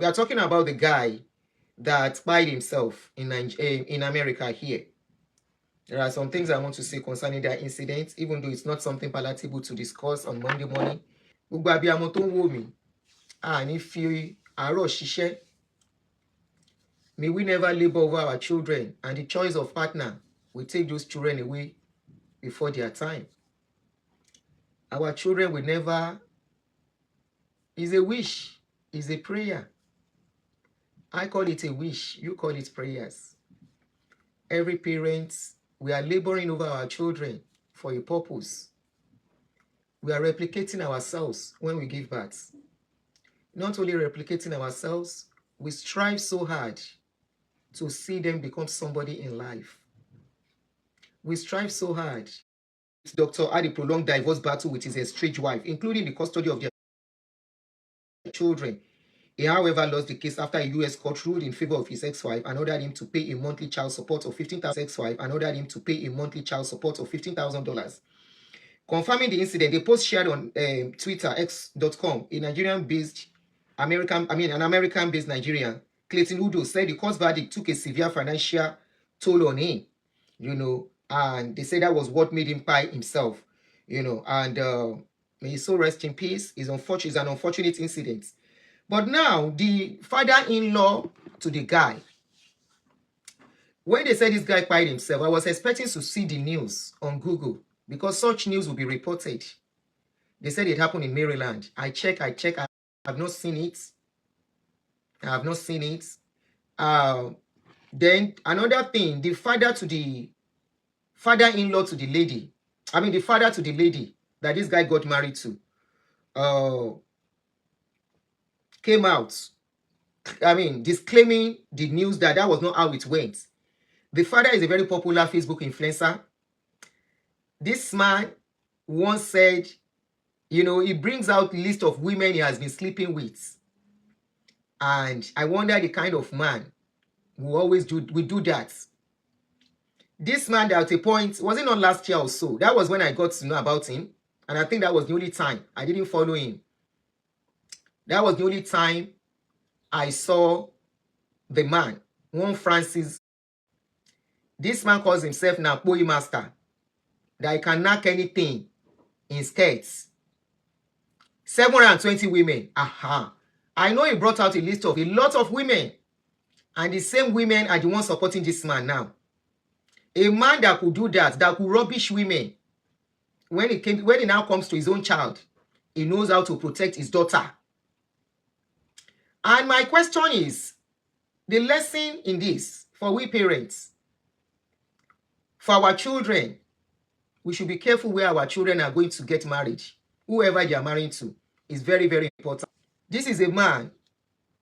We are talking about the guy that spied himself in America here. There are some things I want to say concerning that incident, even though it's not something palatable to discuss on Monday morning. Gbogbo abiyamọ tó ń wò mí, àní fi àárọ̀ ṣiṣẹ́. May we never labor over our children, and the choice of partner will take those children away before their time. Our children will never, is a wish, is a prayer. I call it a wish, you call it prayers. Every parent, we are laboring over our children for a purpose. We are replicating ourselves when we give birth. Not only replicating ourselves, we strive so hard to see them become somebody in life. We strive so hard. Dr. had a prolonged divorce battle with his estranged wife, including the custody of their children. He, however, lost the case after a U.S. court ruled in favor of his ex-wife and ordered him to pay a monthly child support of $15,000. Ex-wife and ordered him to pay a monthly child support of $15,000. Confirming the incident, the post shared on Twitter, x.com, an American-based Nigerian, Clayton Udo, said the court verdict took a severe financial toll on him, and they said that was what made him pie himself, and may his soul rest in peace. It's an unfortunate incident. But now, the father-in-law to the guy, when they said this guy pied himself, I was expecting to see the news on Google, because such news will be reported. They said it happened in Maryland. I check. I have not seen it. Then another thing, the father-in-law to the lady, the father to the lady that this guy got married to, came out, disclaiming the news that was not how it went. The father is a very popular Facebook influencer. This man once said, he brings out a list of women he has been sleeping with. And I wonder the kind of man who always do that. This man, that at a point, was it not last year or so? That was when I got to know about him. And I think that was the only time I didn't follow him. That was the only time I saw the man, one Francis. This man calls himself now Poi Master, that he can knock anything in skirts. 720 women. Aha. I know he brought out a list of a lot of women. And the same women are the ones supporting this man now. A man that could do that could rubbish women. When it now comes to his own child, he knows how to protect his daughter. And my question is, the lesson in this, for we parents, for our children, we should be careful where our children are going to get married. Whoever they are marrying to is very, very important. This is a man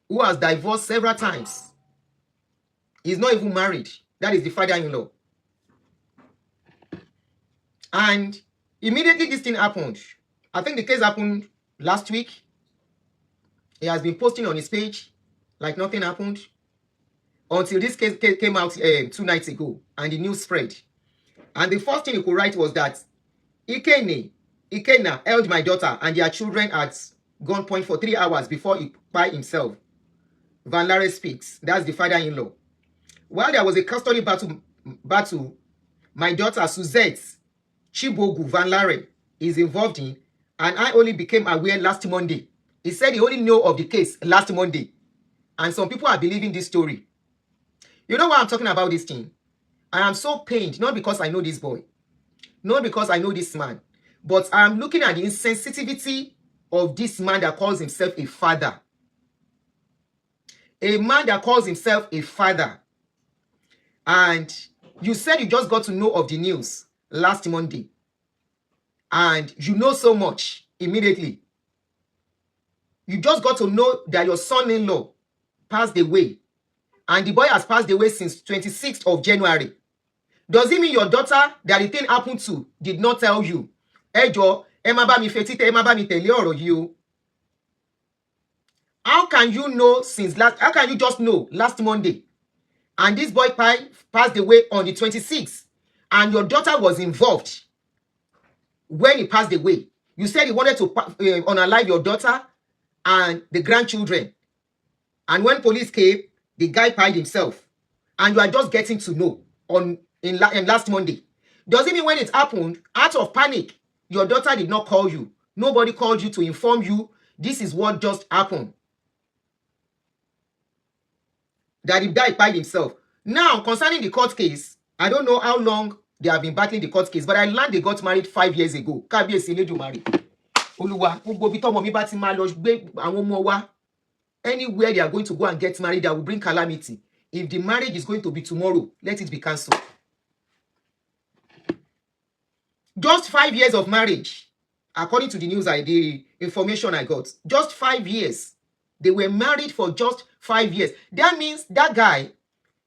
who has divorced several times. He's not even married. That is the father-in-law. And immediately this thing happened. I think the case happened last week. He has been posting on his page like nothing happened until this case came out 2 nights ago and the news spread. And the first thing he could write was that Ikenna held my daughter and their children at gunpoint for 3 hours before he by himself. Van Lare speaks. That's the father-in-law. While there was a custody battle, my daughter Suzette Chibogu Van Lare is involved in, and I only became aware last Monday. He said he only knew of the case last Monday. And some people are believing this story. You know why I'm talking about this thing? I am so pained, not because I know this boy, not because I know this man, but I'm looking at the insensitivity of this man that calls himself a father. A man that calls himself a father. And you said you just got to know of the news last Monday. And you know so much immediately. You just got to know that your son-in-law passed away. And the boy has passed away since 26th of January. Does it mean your daughter that the thing happened to did not tell you? Ejo, how can you know how can you just know last Monday? And this boy passed away on the 26th. And your daughter was involved when he passed away. You said he wanted to unalive your daughter and the grandchildren. And when police came, the guy pied himself. And you are just getting to know in last Monday. Does it mean when it happened, out of panic, your daughter did not call you? Nobody called you to inform you this is what just happened. That the guy pied himself. Now, concerning the court case, I don't know how long they have been battling the court case, but I learned they got married 5 years ago. Kábíyèsí Elédùmarè. Olúwa, gbogbo bí tọ́mọ mi bá ti máa lọ gbé àwọn ọmọ wa, anywhere they are going to go and get married, that will bring calamity. If the marriage is going to be tomorrow, let it be cancelled. Just 5 years of marriage, according to the news, the information I got, just 5 years. They were married for just 5 years. That means that guy,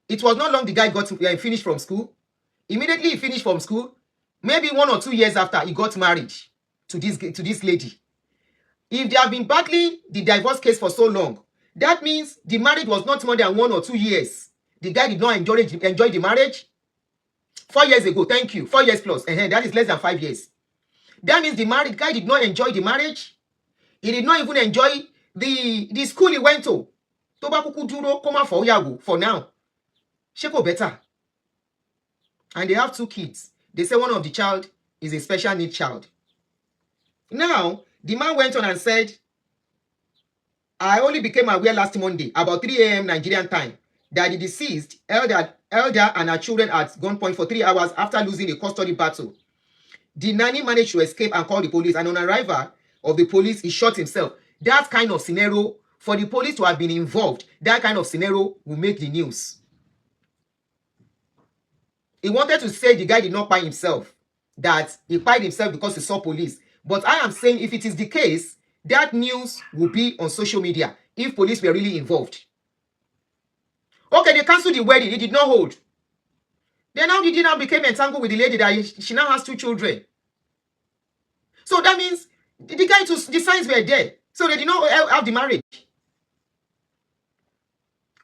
it was not long the guy got finished from school. Immediately he finished from school, maybe 1 or 2 years after, he got married to this lady. If they have been battling the divorce case for so long, that means the marriage was not more than 1 or 2 years. The guy did not enjoy the marriage. 4 years ago, thank you. 4 years plus. That is less than 5 years. That means the married guy did not enjoy the marriage. He did not even enjoy the school he went to. Toba kuku duro koma for yago for now. Sheko better. And they have 2 kids. They say one of the child is a special need child. Now, the man went on and said, I only became aware last Monday, about 3 a.m. Nigerian time, that the deceased elder and her children at gunpoint for 3 hours after losing a custody battle. The nanny managed to escape and call the police, and on arrival of the police, he shot himself. That kind of scenario, for the police to have been involved, that kind of scenario will make the news. He wanted to say the guy did not pie himself, that he pied himself because he saw police. But I am saying if it is the case, that news will be on social media if police were really involved. Okay, they cancelled the wedding. It did not hold. Then how did he now become entangled with the lady that she now has 2 children? So that means the guy, the signs were there. So they did not have the marriage.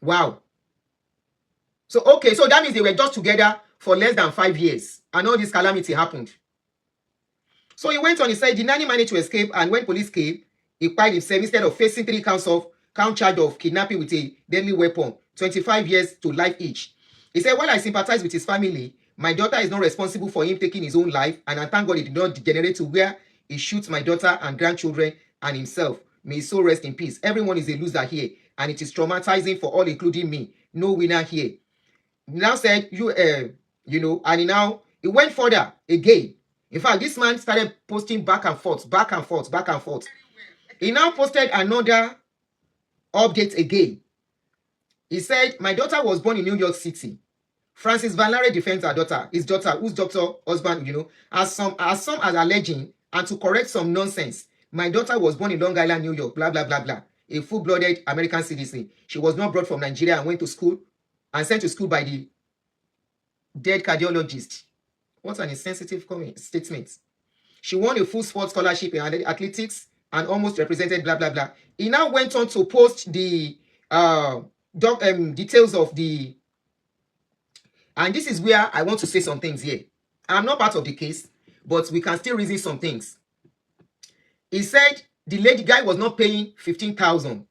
Wow. So, okay, so that means they were just together for less than 5 years. And all this calamity happened. So he went on, he said, the nanny managed to escape, and when police came, he pied himself instead of facing 3 count charge of kidnapping with a deadly weapon, 25 years to life each. He said, while I sympathize with his family, my daughter is not responsible for him taking his own life, and I thank God it did not degenerate to where he shoots my daughter and grandchildren and himself. May his soul rest in peace. Everyone is a loser here, and it is traumatizing for all, including me. No winner here. He now said, and he went further again. In fact, this man started posting back and forth. He now posted another update again. He said, my daughter was born in New York City. Francis Valare defends her daughter, his daughter, whose doctor husband, as some as alleging, and to correct some nonsense. My daughter was born in Long Island, New York, blah, blah, blah, blah. A full-blooded American citizen. She was not brought from Nigeria and went to school and sent to school by the dead cardiologist. What an insensitive statement. She won a full sports scholarship in athletics and almost represented blah, blah, blah. He now went on to post the details of the... And this is where I want to say some things here. I'm not part of the case, but we can still reason some things. He said the lady guy was not paying 15,000.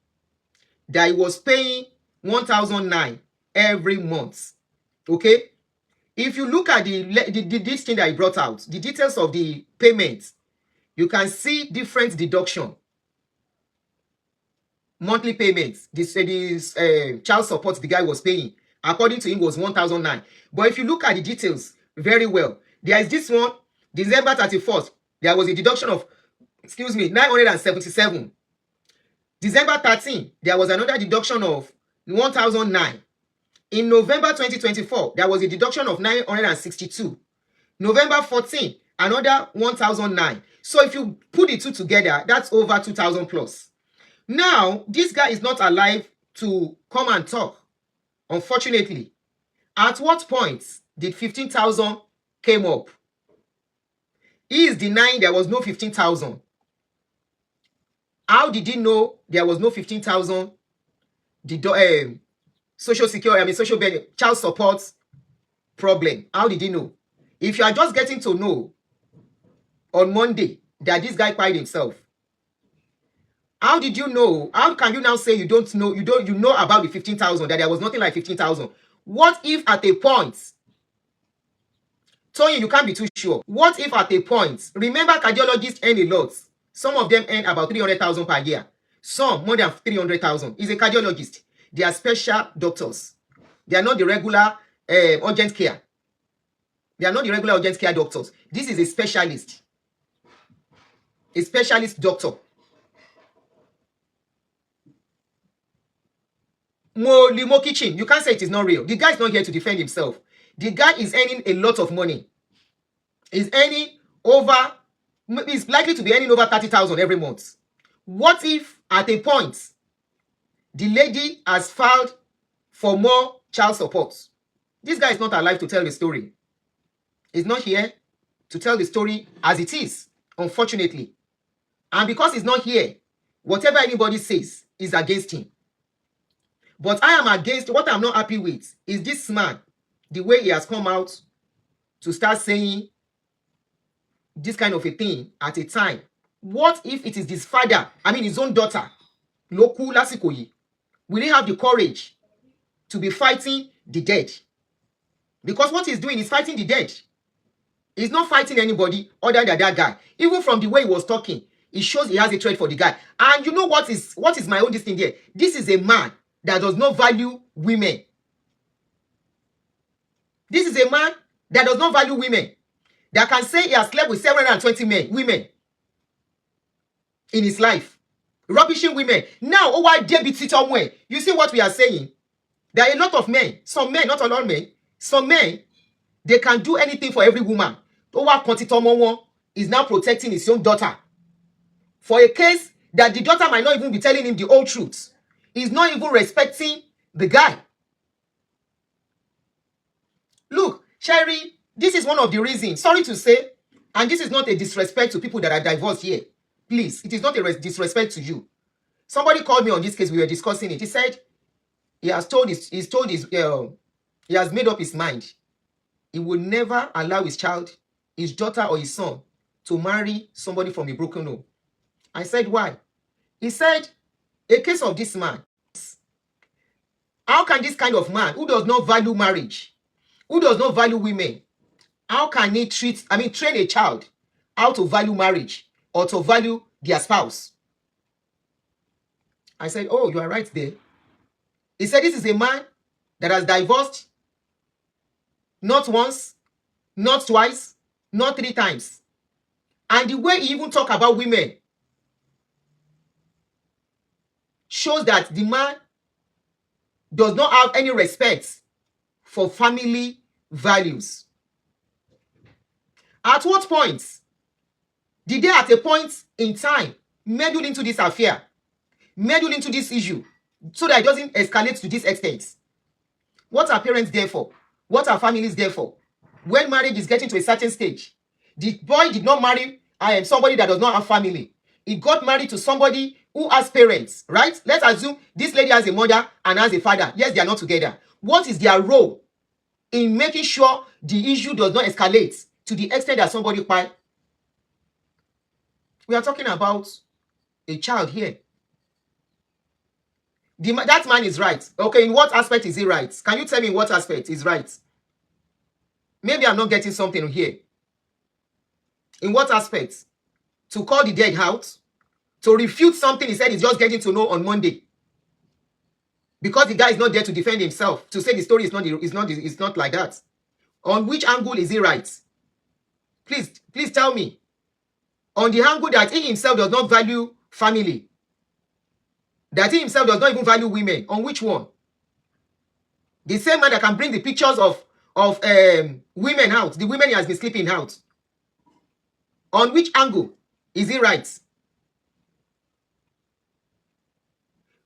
That he was paying 1,009 every month. Okay? If you look at this thing that he brought out, the details of the payment, you can see different deduction. Monthly payments. This child support the guy was paying, according to him, was 1,009. But if you look at the details very well, there is this one, December 31st, there was a deduction of, 977. December 13, there was another deduction of 1,009. In November 2024, there was a deduction of 962. November 14, another 1,009. So if you put the two together, that's over 2,000 plus. Now, this guy is not alive to come and talk, unfortunately. At what point did 15,000 came up? He is denying there was no 15,000. How did he know there was no 15,000? Social security, social benefit, child support problem. How did he know? If you are just getting to know on Monday that this guy pied himself, How did you know? How can you now say you don't know? You know about the 15,000, that there was nothing like 15,000? What if at a point, Tony, you can't be too sure. What if at a point, remember cardiologists earn a lot. Some of them earn about 300,000 per year. Some more than 300,000. Is a cardiologist. They are special doctors. They are not the regular urgent care. They are not the regular urgent care doctors. This is a specialist. A specialist doctor. Limo Kitchen. You can't say it is not real. The guy is not here to defend himself. The guy is earning a lot of money. He's earning over, he's likely to be earning over 30,000 every month. What if at a point, the lady has filed for more child support? This guy is not alive to tell the story. He's not here to tell the story as it is, unfortunately. And because he's not here, whatever anybody says is against him. But I am against, what I'm not happy with is this man, the way he has come out to start saying this kind of a thing at a time. What if it is his father, his own daughter, Loku Lasikoyi? Will he have the courage to be fighting the dead? Because what he's doing is fighting the dead. He's not fighting anybody other than that guy. Even from the way he was talking, it shows he has a trait for the guy. And you know what is my own thing here? This is a man that does not value women. This is a man that does not value women. That can say he has slept with 720 women in his life. Rubbishing women. Now, you see what we are saying? There are a lot of men, some men, not a lot of men, some men, they can do anything for every woman. Is now protecting his own daughter. For a case that the daughter might not even be telling him the whole truth. He's not even respecting the guy. Look, Sherry, this is one of the reasons, sorry to say, and this is not a disrespect to people that are divorced here. Please, it is not a disrespect to you. Somebody called me on this case, we were discussing it. He said he has made up his mind. He will never allow his child, his daughter or his son to marry somebody from a broken home. I said, why? He said, a case of this man. How can this kind of man who does not value marriage, who does not value women, how can he train a child how to value marriage or to value their spouse? I said, oh, you are right there. He said, this is a man that has divorced not once, not twice, not 3 times. And the way he even talk about women shows that the man does not have any respect for family values. At what point did they at a point in time meddle into this affair, meddle into this issue so that it doesn't escalate to this extent? What are parents there for? What are families there for? When marriage is getting to a certain stage, the boy did not marry somebody that does not have family. He got married to somebody who has parents, right? Let's assume this lady has a mother and has a father. Yes, they are not together. What is their role in making sure the issue does not escalate to the extent that somebody cry? We are talking about a child here. That man is right. Okay, in what aspect is he right? Can you tell me in what aspect is right? Maybe I'm not getting something here. In what aspect? To call the dead out? To refute something he said he's just getting to know on Monday? Because the guy is not there to defend himself. To say the story is not like that. On which angle is he right? Please tell me. On the angle that he himself does not value family. That he himself does not even value women. On which one? The same man that can bring the pictures of women out. The women he has been sleeping out. On which angle is he right?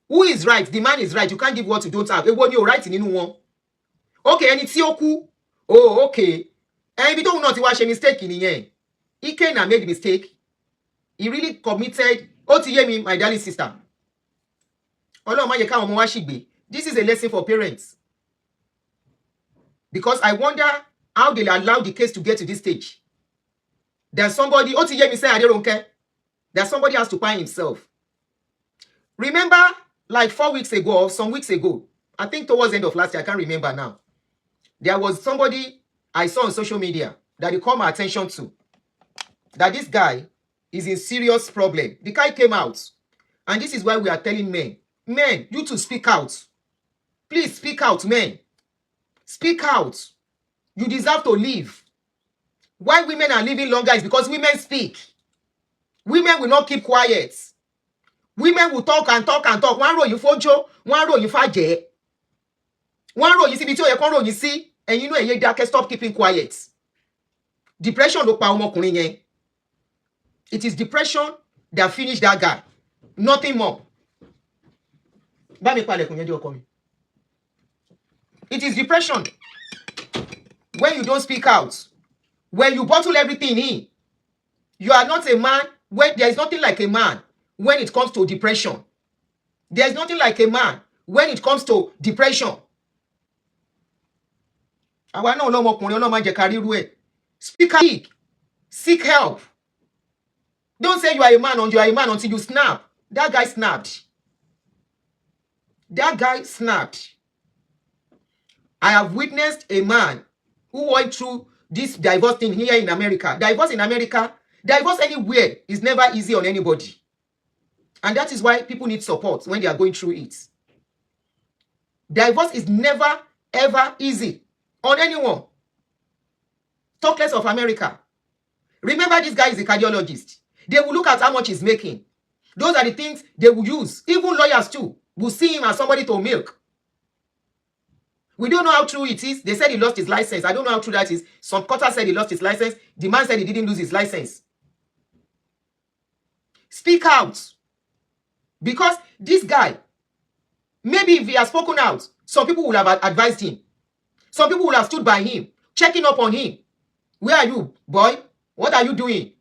Who is right? The man is right. You can't give what you don't have. You're right in one. Okay, and it's Yoku. Oh, okay. And we don't know to watch a mistake in the end. He came and made a mistake. He really committed. Me, my darling sister. This is a lesson for parents. Because I wonder how they allow the case to get to this stage. There's somebody, me say I don't care. That somebody has to find himself. Remember, like 4 weeks ago or some weeks ago, I think towards the end of last year, I can't remember now, there was somebody I saw on social media that they called my attention to, that this guy is in serious problem. The guy came out, and this is why we are telling men, you to speak out. Please speak out, men. Speak out. You deserve to live. Why women are living longer is because women speak. Women will not keep quiet. Women will talk and talk and talk. One row you fojo, one row you faje. One row you see between your row you see, and you know you can stop keeping quiet. Depression ló pa ọmọkùnrin yẹn. It is depression that finished that guy. Nothing more. It is depression. When you don't speak out, when you bottle everything in, you are not a man. When there is nothing like a man when it comes to depression. There is nothing like a man when it comes to depression. Speak out. Seek help. Don't say you are a man until you snap. That guy snapped. That guy snapped. I have witnessed a man who went through this divorce thing here in America. Divorce in America, divorce anywhere is never easy on anybody. And that is why people need support when they are going through it. Divorce is never, ever easy on anyone. Talk less of America. Remember, this guy is a cardiologist. They will look at how much he's making. Those are the things they will use. Even lawyers too will see him as somebody to milk. We don't know how true it is. They said he lost his license. I don't know how true that is. Some quarter said he lost his license. The man said he didn't lose his license. Speak out. Because this guy, maybe if he has spoken out, some people will have advised him. Some people will have stood by him, checking up on him. Where are you, boy? What are you doing?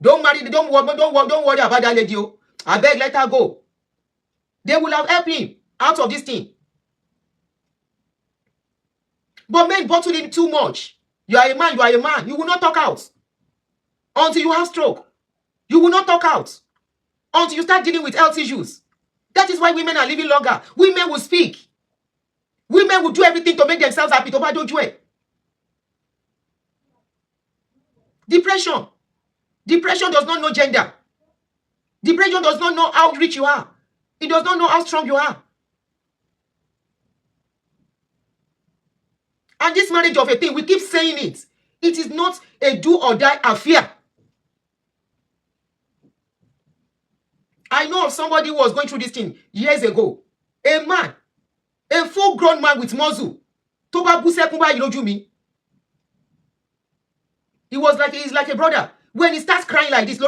Don't worry about that lady. I beg, let her go. They will have helped him out of this thing. But men bottle in too much. You are a man, You will not talk out. Until you have stroke. You will not talk out. Until you start dealing with health issues. That is why women are living longer. Women will speak. Women will do everything to make themselves happy. Depression. Depression does not know gender. Depression does not know how rich you are. It does not know how strong you are. And this marriage of a thing, we keep saying it. It is not a do or die affair. I know of somebody who was going through this thing years ago. A man, a full-grown man with muzzle. He was like, he's like a brother. When he starts crying like this,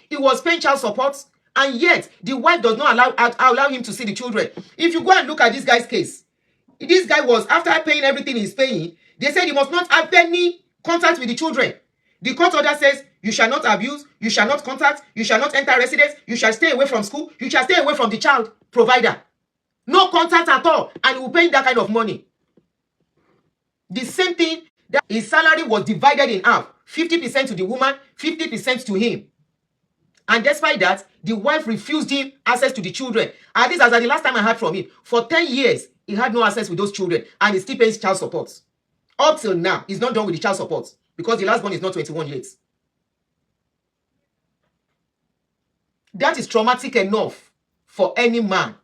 he was paying child support, and yet the wife does not allow him to see the children. If you go and look at this guy's case, this guy was, after paying everything he's paying, they said he must not have any contact with the children. The court order says, you shall not abuse, you shall not contact, you shall not enter residence, you shall stay away from school, you shall stay away from the child provider. No contact at all, and he will pay that kind of money. The same thing, that his salary was divided in half. 50% to the woman, 50% to him. And despite that, the wife refused him access to the children. At least as at the last time I heard from him, for 10 years, he had no access with those children, and he still pays child support. Up till now, he's not done with the child support because the last one is not 21 yet. That is traumatic enough for any man.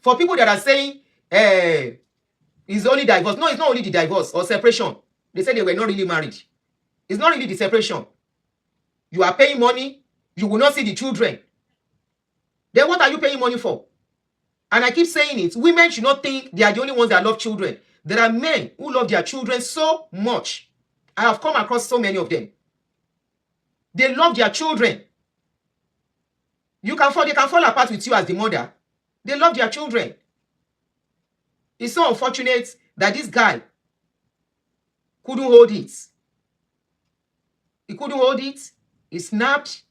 For people that are saying, it's only divorce. No, it's not only the divorce or separation. They said they were not really married. It's not really the separation. You are paying money, you will not see the children. Then what are you paying money for? And I keep saying it, women should not think they are the only ones that love children. There are men who love their children so much. I have come across so many of them. They love their children. They can fall apart with you as the mother. They love their children. It's so unfortunate that this guy couldn't hold it. He couldn't hold it. He snapped.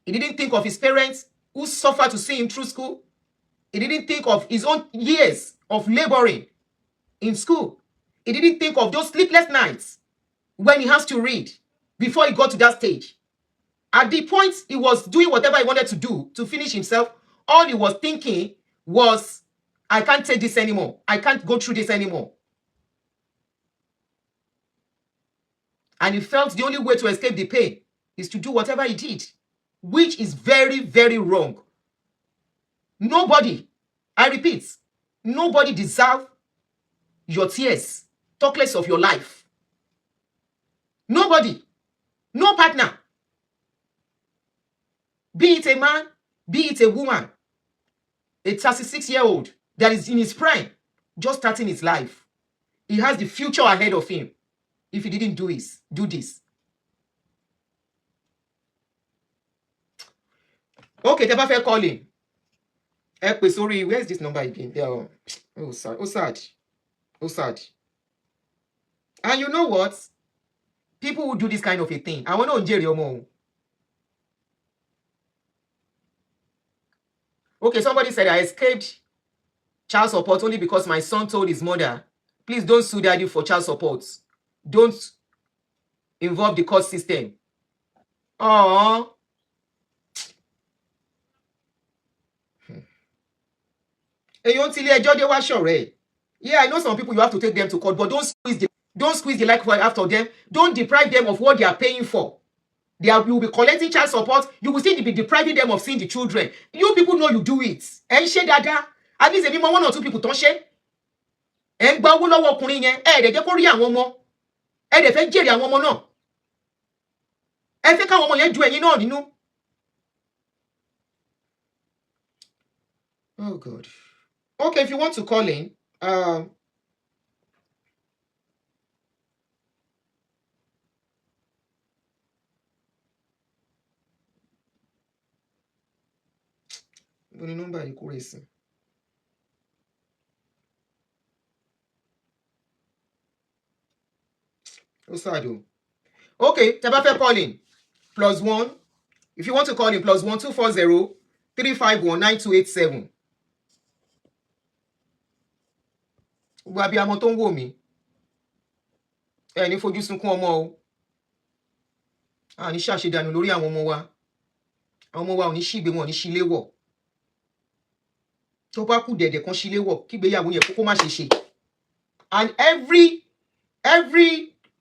He didn't think of his parents who suffered to see him through school. He didn't think of his own years of laboring in school. He didn't think of those sleepless nights when he has to read before he got to that stage. At the point he was doing whatever he wanted to do to finish himself all he was thinking was, I can't take this anymore. I can't go through this anymore. And he felt the only way to escape the pain is to do whatever he did, which is very, very wrong. Nobody, I repeat, nobody deserves your tears, talk less of your life. Nobody, no partner, be it a man, be it a woman, a 36-year-old that is in his prime, just starting his life. He has the future ahead of him if he didn't do this. Okay, tẹ́ bá fẹ́ call him. Sorry, where's this number again? There. Oh, sad. Oh, sad. Oh, sad. And you know what? People who do this kind of a thing, I want to Jerry Omo. Okay, somebody said I escaped child support only because my son told his mother, please don't sue daddy for child support. Don't involve the court system. Oh. Yeah, I know some people you have to take them to court, but don't squeeze the life after them. Don't deprive them of what they are paying for. You will be collecting child support. You will still be depriving them of seeing the children. You people know you do it. Dada. At least maybe 1 or 2 people don't share. Gba owó lọ́wọ́ ọkùnrin yẹn. De jẹ́ kó rí àwọn ọmọ. De fẹ́ jèrè àwọn ọmọ náà. Fẹ́ káwọn ọmọ yẹn ju ẹ̀yin náà nínú. Oh God. Okay, if you want to call in, the number you call is. Okay, tẹ́ bá fẹ́ call in, +1. If you want to call in, +1 240 351 9287. Gbogbo abiyamọ tó ń wò mí. Ẹ ní fojú sunkún ọmọ o. A ní ṣàṣedànù lórí àwọn ọmọ wa. Àwọn ọmọ wa ò ní ṣìgbé wọn, ò ní ṣílé wọ̀. Tó bá kù dẹ̀dẹ̀ kan ṣílé wọ̀, kí ìgbéyàwó yẹn kó má ṣe ṣe. And every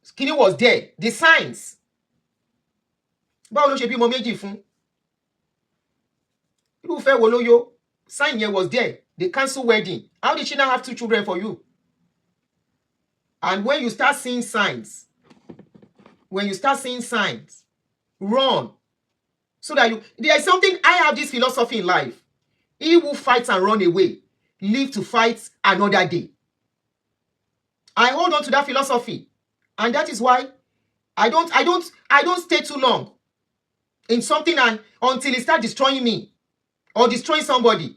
skinny was there. The signs. Báwo ló ṣe bímọ méjì fún? Irúfẹ́ wo ló yó? Sign yẹn was there. They cancel wedding. How did she not have 2 children for you? And when you start seeing signs, run. So that there is something, I have this philosophy in life. He who fights and run away, live to fight another day. I hold on to that philosophy. And that is why I don't stay too long in something until it starts destroying me or destroying somebody.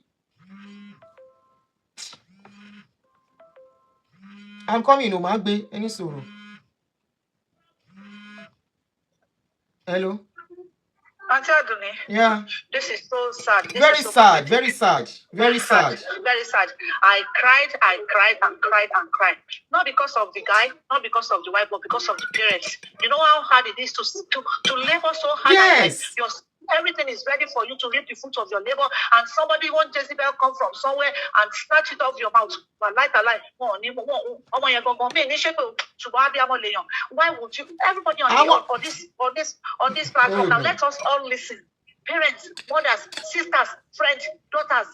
I'm coming, Omagbe. Any sorrow? Hello? Aunty Adunni. Yeah. This is so sad. Very sad. Very sad. Very sad. I cried. Not because of the guy, not because of the wife, but because of the parents. You know how hard it is to labor so hard. Yes. Everything is ready for you to reap the fruit of your labor, and somebody won't Jezebel come from somewhere and snatch it off your mouth. But alive. Why would you? Everybody on this platform now, let us all listen. Parents, mothers, sisters, friends, daughters.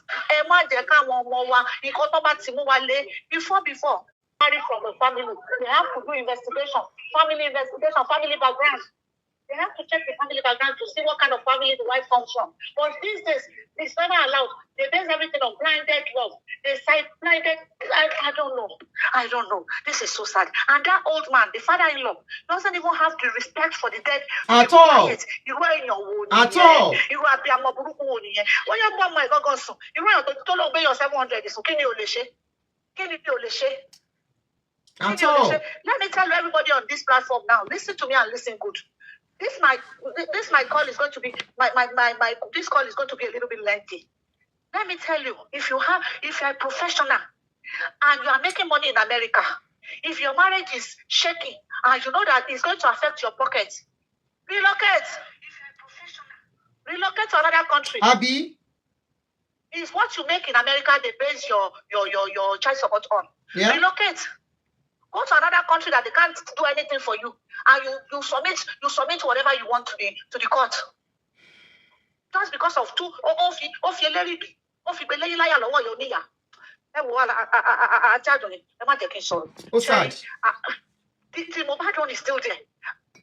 Before married from the family, they have to do investigation, family background. They have to check the family background to see what kind of family the wife comes from. But these days, it's never allowed. They base everything on blinded love. They say blinded. I don't know. This is so sad. And that old man, the father-in-law, doesn't even have the respect for the dead. At all. You are in your wood. At all. You are the Amaburuku. When you born my God, you are to obey your 700. So can you At all. Let me tell you, everybody on this platform now, listen to me and listen good. This my call is going to be this call is going to be a little bit lengthy. Let me tell you, if you're a professional and you are making money in America, if your marriage is shaky and you know that it's going to affect your pocket, relocate. If you're a professional, relocate to another country. Abi, is what you make in America. They base your child support on. Yeah. Relocate. Go to another country that they can't do anything for you, and you submit whatever you want to the court. Just because of two the Mohbad one is still there.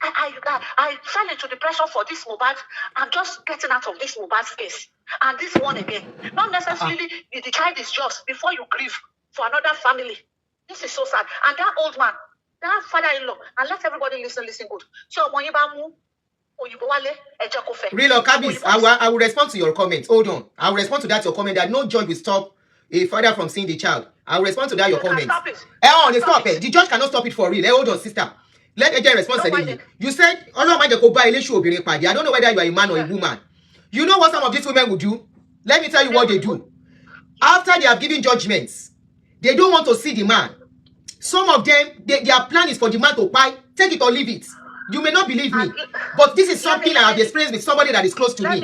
I fell into depression for this Mohbad. I'm just getting out of this Mohbad's case. And this one again. Not necessarily the child is just before you grieve for another family. This is so sad. And that old man, that father-in-law, and let everybody listen good. So Real Kabis, I will respond to your comment. Hold on. I will respond to that your comment that no judge will stop a father from seeing the child. I will respond to that your comment. Stop it. Stop it. The judge cannot stop it for real. Hold on, sister. Let AJ respond. You said, I don't know whether you are a man or a woman. You know what some of these women will do? Let me tell you what they do. After they have given judgments, they don't want to see the man. Some of them, their plan is for the man to buy, take it or leave it. You may not believe me, but this is something I have experienced with somebody that is close to me.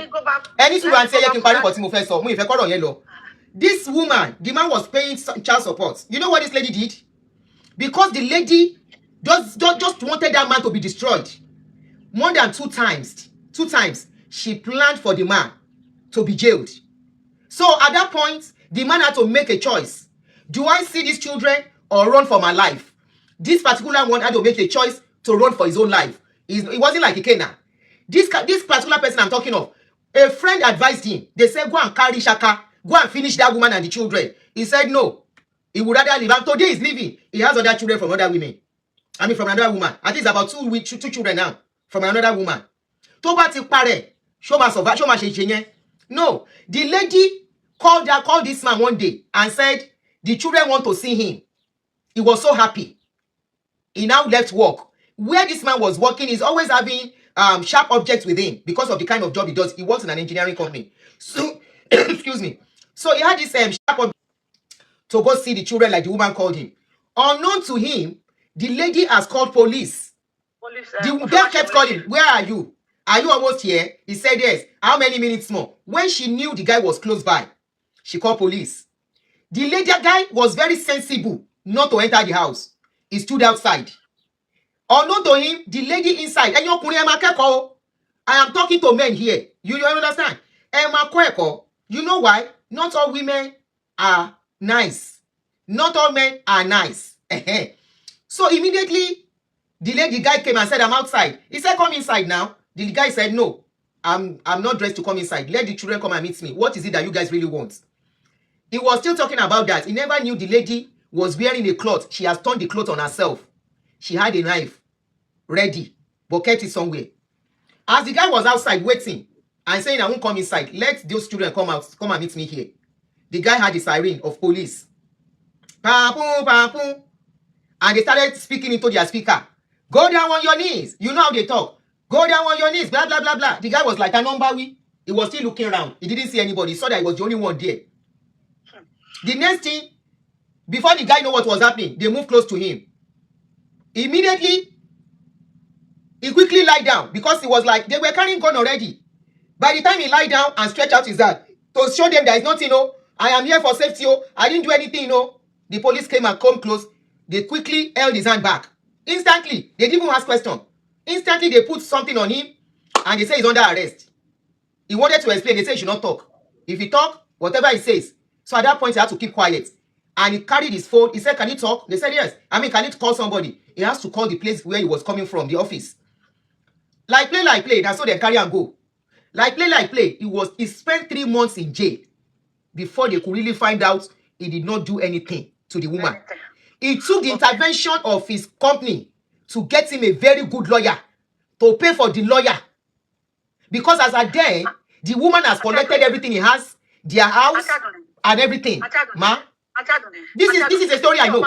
This woman, the man was paying child support. You know what this lady did? Because the lady just wanted that man to be destroyed. More than two times, she planned for the man to be jailed. So at that point, the man had to make a choice. Do I see these children or run for my life? This particular one had to make a choice to run for his own life. It wasn't like Ikena. This particular person I'm talking of, a friend advised him. They said, go and carry Shaka. Go and finish that woman and the children. He said no. He would rather live. And today he's living. He has other children from other women. I mean, from another woman. I think it's about two children now. From another woman. No. The lady called this man one day and said, the children want to see him. He was so happy. He now left work. Where this man was working, he's always having sharp objects with him because of the kind of job he does. He works in an engineering company. So, excuse me. So he had this sharp object to go see the children like the woman called him. Unknown to him, the lady has called police. The girl kept calling, where are you? Are you almost here? He said yes. How many minutes more? When she knew the guy was close by, she called police. The lady guy was very sensible not to enter the house. He stood outside. Unknown to him, the lady inside. I am talking to men here. You understand? You know why? Not all women are nice. Not all men are nice. So immediately, the guy came and said, I'm outside. He said, come inside now. The guy said, no, I'm not dressed to come inside. Let the children come and meet me. What is it that you guys really want? He was still talking about that. He never knew the lady was wearing a cloth. She has turned the cloth on herself. She had a knife ready, but kept it somewhere. As the guy was outside waiting and saying, I won't come inside, let those children come and meet me here. The guy had a siren of police. Pa-poo, pa-poo. And they started speaking into their speaker. Go down on your knees. You know how they talk. Go down on your knees, blah, blah, blah, blah. The guy was like, he was still looking around. He didn't see anybody. He saw that he was the only one there. The next thing, before the guy knew what was happening, they moved close to him. Immediately, he quickly lied down because he was like, they were carrying gun already. By the time he lied down and stretched out his hand to show them there is nothing, I am here for safety, I didn't do anything, The police came and come close. They quickly held his hand back. Instantly, they didn't even ask question. Instantly, they put something on him and they say he's under arrest. He wanted to explain. They said he should not talk. If he talk, whatever he says. So at that point, he had to keep quiet. And he carried his phone. He said, can you talk? They said, yes. Can you call somebody? He has to call the place where he was coming from, the office. Like play. That's how they carry and go. Like play. He spent 3 months in jail before they could really find out he did not do anything to the woman. It took the intervention of his company to get him a very good lawyer to pay for the lawyer. Because as a day, the woman has collected everything he has, their house, and everything. Ma, this is a story I know.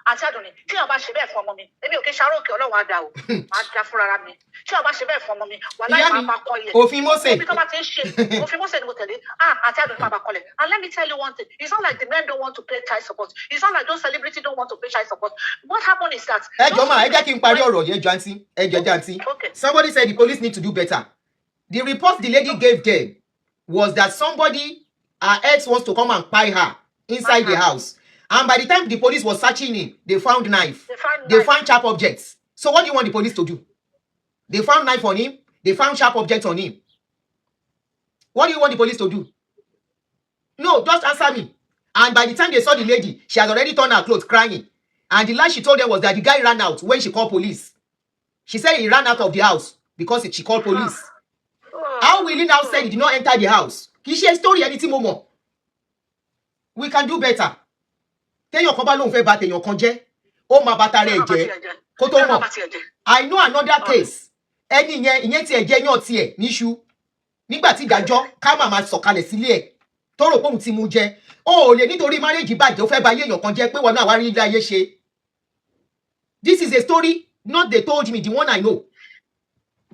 Aunty Adunni, tí o bá ṣe bẹ́ẹ̀ fún ọmọ mi, èmi ò kí ṣàrò òkè Ọlọ́run á dá o, máa dá fúnra mi. Tí o bá ṣe bẹ́ẹ̀ fún ọmọ mi, wàláhì máa kọ́ ilẹ̀. Òfin Mósè. Òfin tó bá ti ń ṣe, òfin Mósè ni mo tẹ̀lé. Aunty Adunni máa bá kọ́lẹ̀. And let me tell you one thing, it's not like the men don't want to pay child support. It's not like those celebrities don't want to pay child support. What happened is that. Okay. Somebody said the police need to do better. The report the lady gave them was that somebody, her ex, wants to come and buy her inside the house. And by the time the police was searching him, they found knife. They found sharp objects. So what do you want the police to do? They found knife on him. They found sharp objects on him. What do you want the police to do? No, just answer me. And by the time they saw the lady, she has already torn her clothes, crying. And the lie she told them was that the guy ran out when she called police. She said he ran out of the house because she called police. How will he now say he did not enter the house? Kì í ṣe story anything more. We can do better. Téèyàn kan bá lóun fẹ́ bà téèyàn kan jẹ́, ó máa bà tara ẹ̀ jẹ́ kó tó mọ̀. I know another case. Ẹni ìyẹn tiẹ̀ jẹ́ yàn tiẹ̀ níṣu. Nígbà tí ìdájọ́ ká máa sọ̀kalẹ̀ sílé ẹ̀ tó rò pé òun ti mú jẹ. O ò lè nítorí marriage bàjẹ́ ó fẹ́ bà ayé èèyàn kan jẹ́ pé wọn náà wá rí ilé ayé ṣe. This is a story, not they told me, the one I know.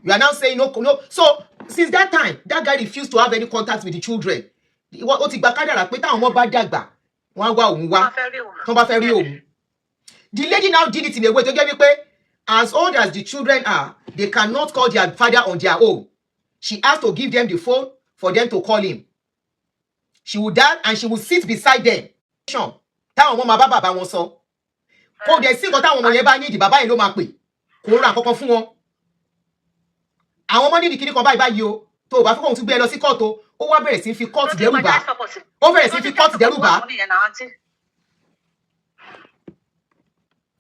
You are now saying no. So since that time, that guy refused to have any contact with the children. Ó ti gba kádàrá pé táwọn ọmọ bá dàgbà, wọ́n á wá òun wá. Tọ́n bá fẹ́ rí òun. The lady now did it in a way to get me pé as old as the children are, they cannot call their father on their own. She has to give them the phone for them to call him. She would die and she would sit beside them. Táwọn ọmọ máa bá bàbá wọn sọ. Kò dẹ̀ sí nǹkan táwọn ọmọ yẹn bá ní ìdí bàbá yẹn ló máa pè. Kò ra kankan fún wọn. Àwọn ọmọ ní ìdí kíní kan báyìí o. Tó bá fẹ́ kóhun tún gbé ẹ lọ sí kóòtù, ó wá bẹ̀rẹ̀ sí fi kóòtù dẹ́rù bà. Ó bẹ̀rẹ̀ sí fi kóòtù dẹ́rù bà.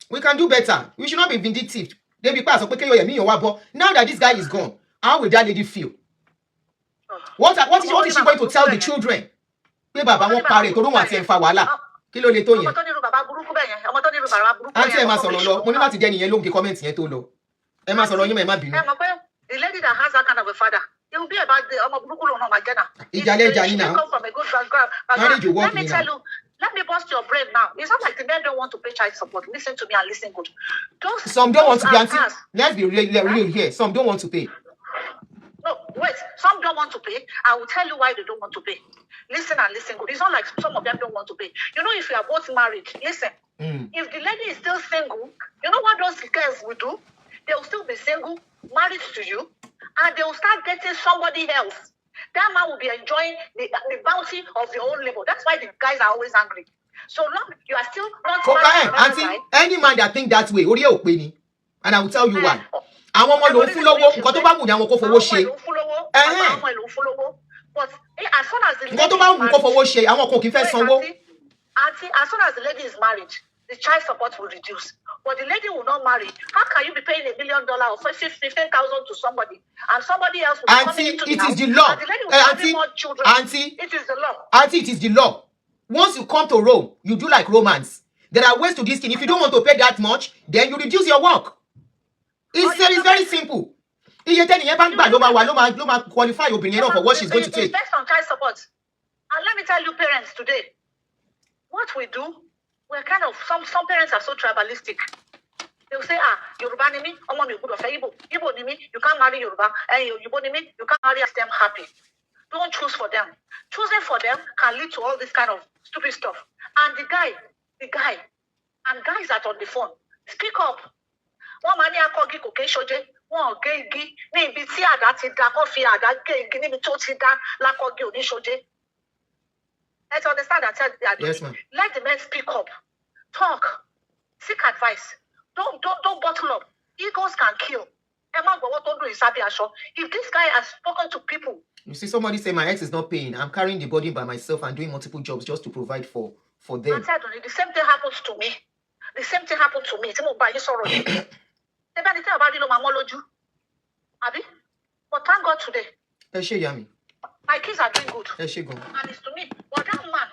We can do better. We should not be vindictive. They be pass. Now that this guy is gone, how will that lady feel? What is she going to tell the children? Pé bàbá wọn parẹ́ tó lóun àti ẹ̀ ń fa wàhálà. Kí ló lè tó yẹn? Àǹtí ẹ máa sọ̀rọ̀ lọ. Mo ní láti jẹ́ nìyẹn ló ń ké kọ́mẹ́ǹtì yẹn tó lọ. Ẹ máa sọ̀rọ̀ yín mọ̀ ẹ má bínú. The lady that has that kind of a father, it will be about the Let me tell you, let me bust your brain now. It's not like the men don't want to pay child support. Listen to me and listen good. Some don't want to pay. Let's be real here. Some don't want to pay. No, wait. Some don't want to pay. I will tell you why they don't want to pay. Listen and listen good. It's not like some of them don't want to pay. You know, if you are both married, listen. If the lady is still single, you know what those girls will do? They will still be single, married to you, and they will start dating somebody else. That man will be enjoying the bounty of your own labor. That's why the guys are always angry. So long you are still not Auntie, any man that think that way, orí ẹ̀ ò pé ni. And I will tell you why. Àwọn ọmọ ló ń fún lówó, nǹkan tó bá wù ní àwọn kó fowó ṣe. But as soon as the lady nǹkan tó bá wù kó fowó ṣe, àwọn kan kì í fẹ́ sanwó. Auntie, as soon as the lady is married, the child support will reduce. But the lady will not marry. How can you be paying $1 million or $15,000 to somebody, and somebody else will be coming into the house? It is the law. And the lady will have more children. Auntie, it is the law. Auntie, it is the law. Once you come to Rome, you do like romance. There are ways to this thing. If you don't want to pay that much, then you reduce your work. It's very simple. Iye tẹ́nìyẹn bá ń gbà ló máa qualify obìnrin náà for what she's going to take. Invest on child support. And let me tell you, parents today, what we do, we're kind of some parents are so tribalistic. They'll say, Yoruba ni mi, ọmọ mi ò gbọdọ̀ fẹ́ Igbo. Igbo ni mi, you can't marry Yoruba. Yoruba ni mi, you can't marry them happy. Don't choose for them. Choosing for them can lead to all this kind of stupid stuff. And the guy, and guys that on the phone, speak up. One man akogi kò ké ṣoje, wọn ò gé igi ní ibi tí àdá ti dá, kó fi àdá gé igi níbi tó ti dá lákọ̀ọ́gì ò ní ṣoje. Let's understand that. Yes, ma'am. Let the men speak up, talk, seek advice. Don't bottle up. Egos can kill. If this guy has spoken to people. You see, somebody say my ex is not paying. I'm carrying the burden by myself and doing multiple jobs just to provide for them. The same thing happens to me. The same thing happened to me. But thank God today. My kids are doing good. And it's to me. But that man,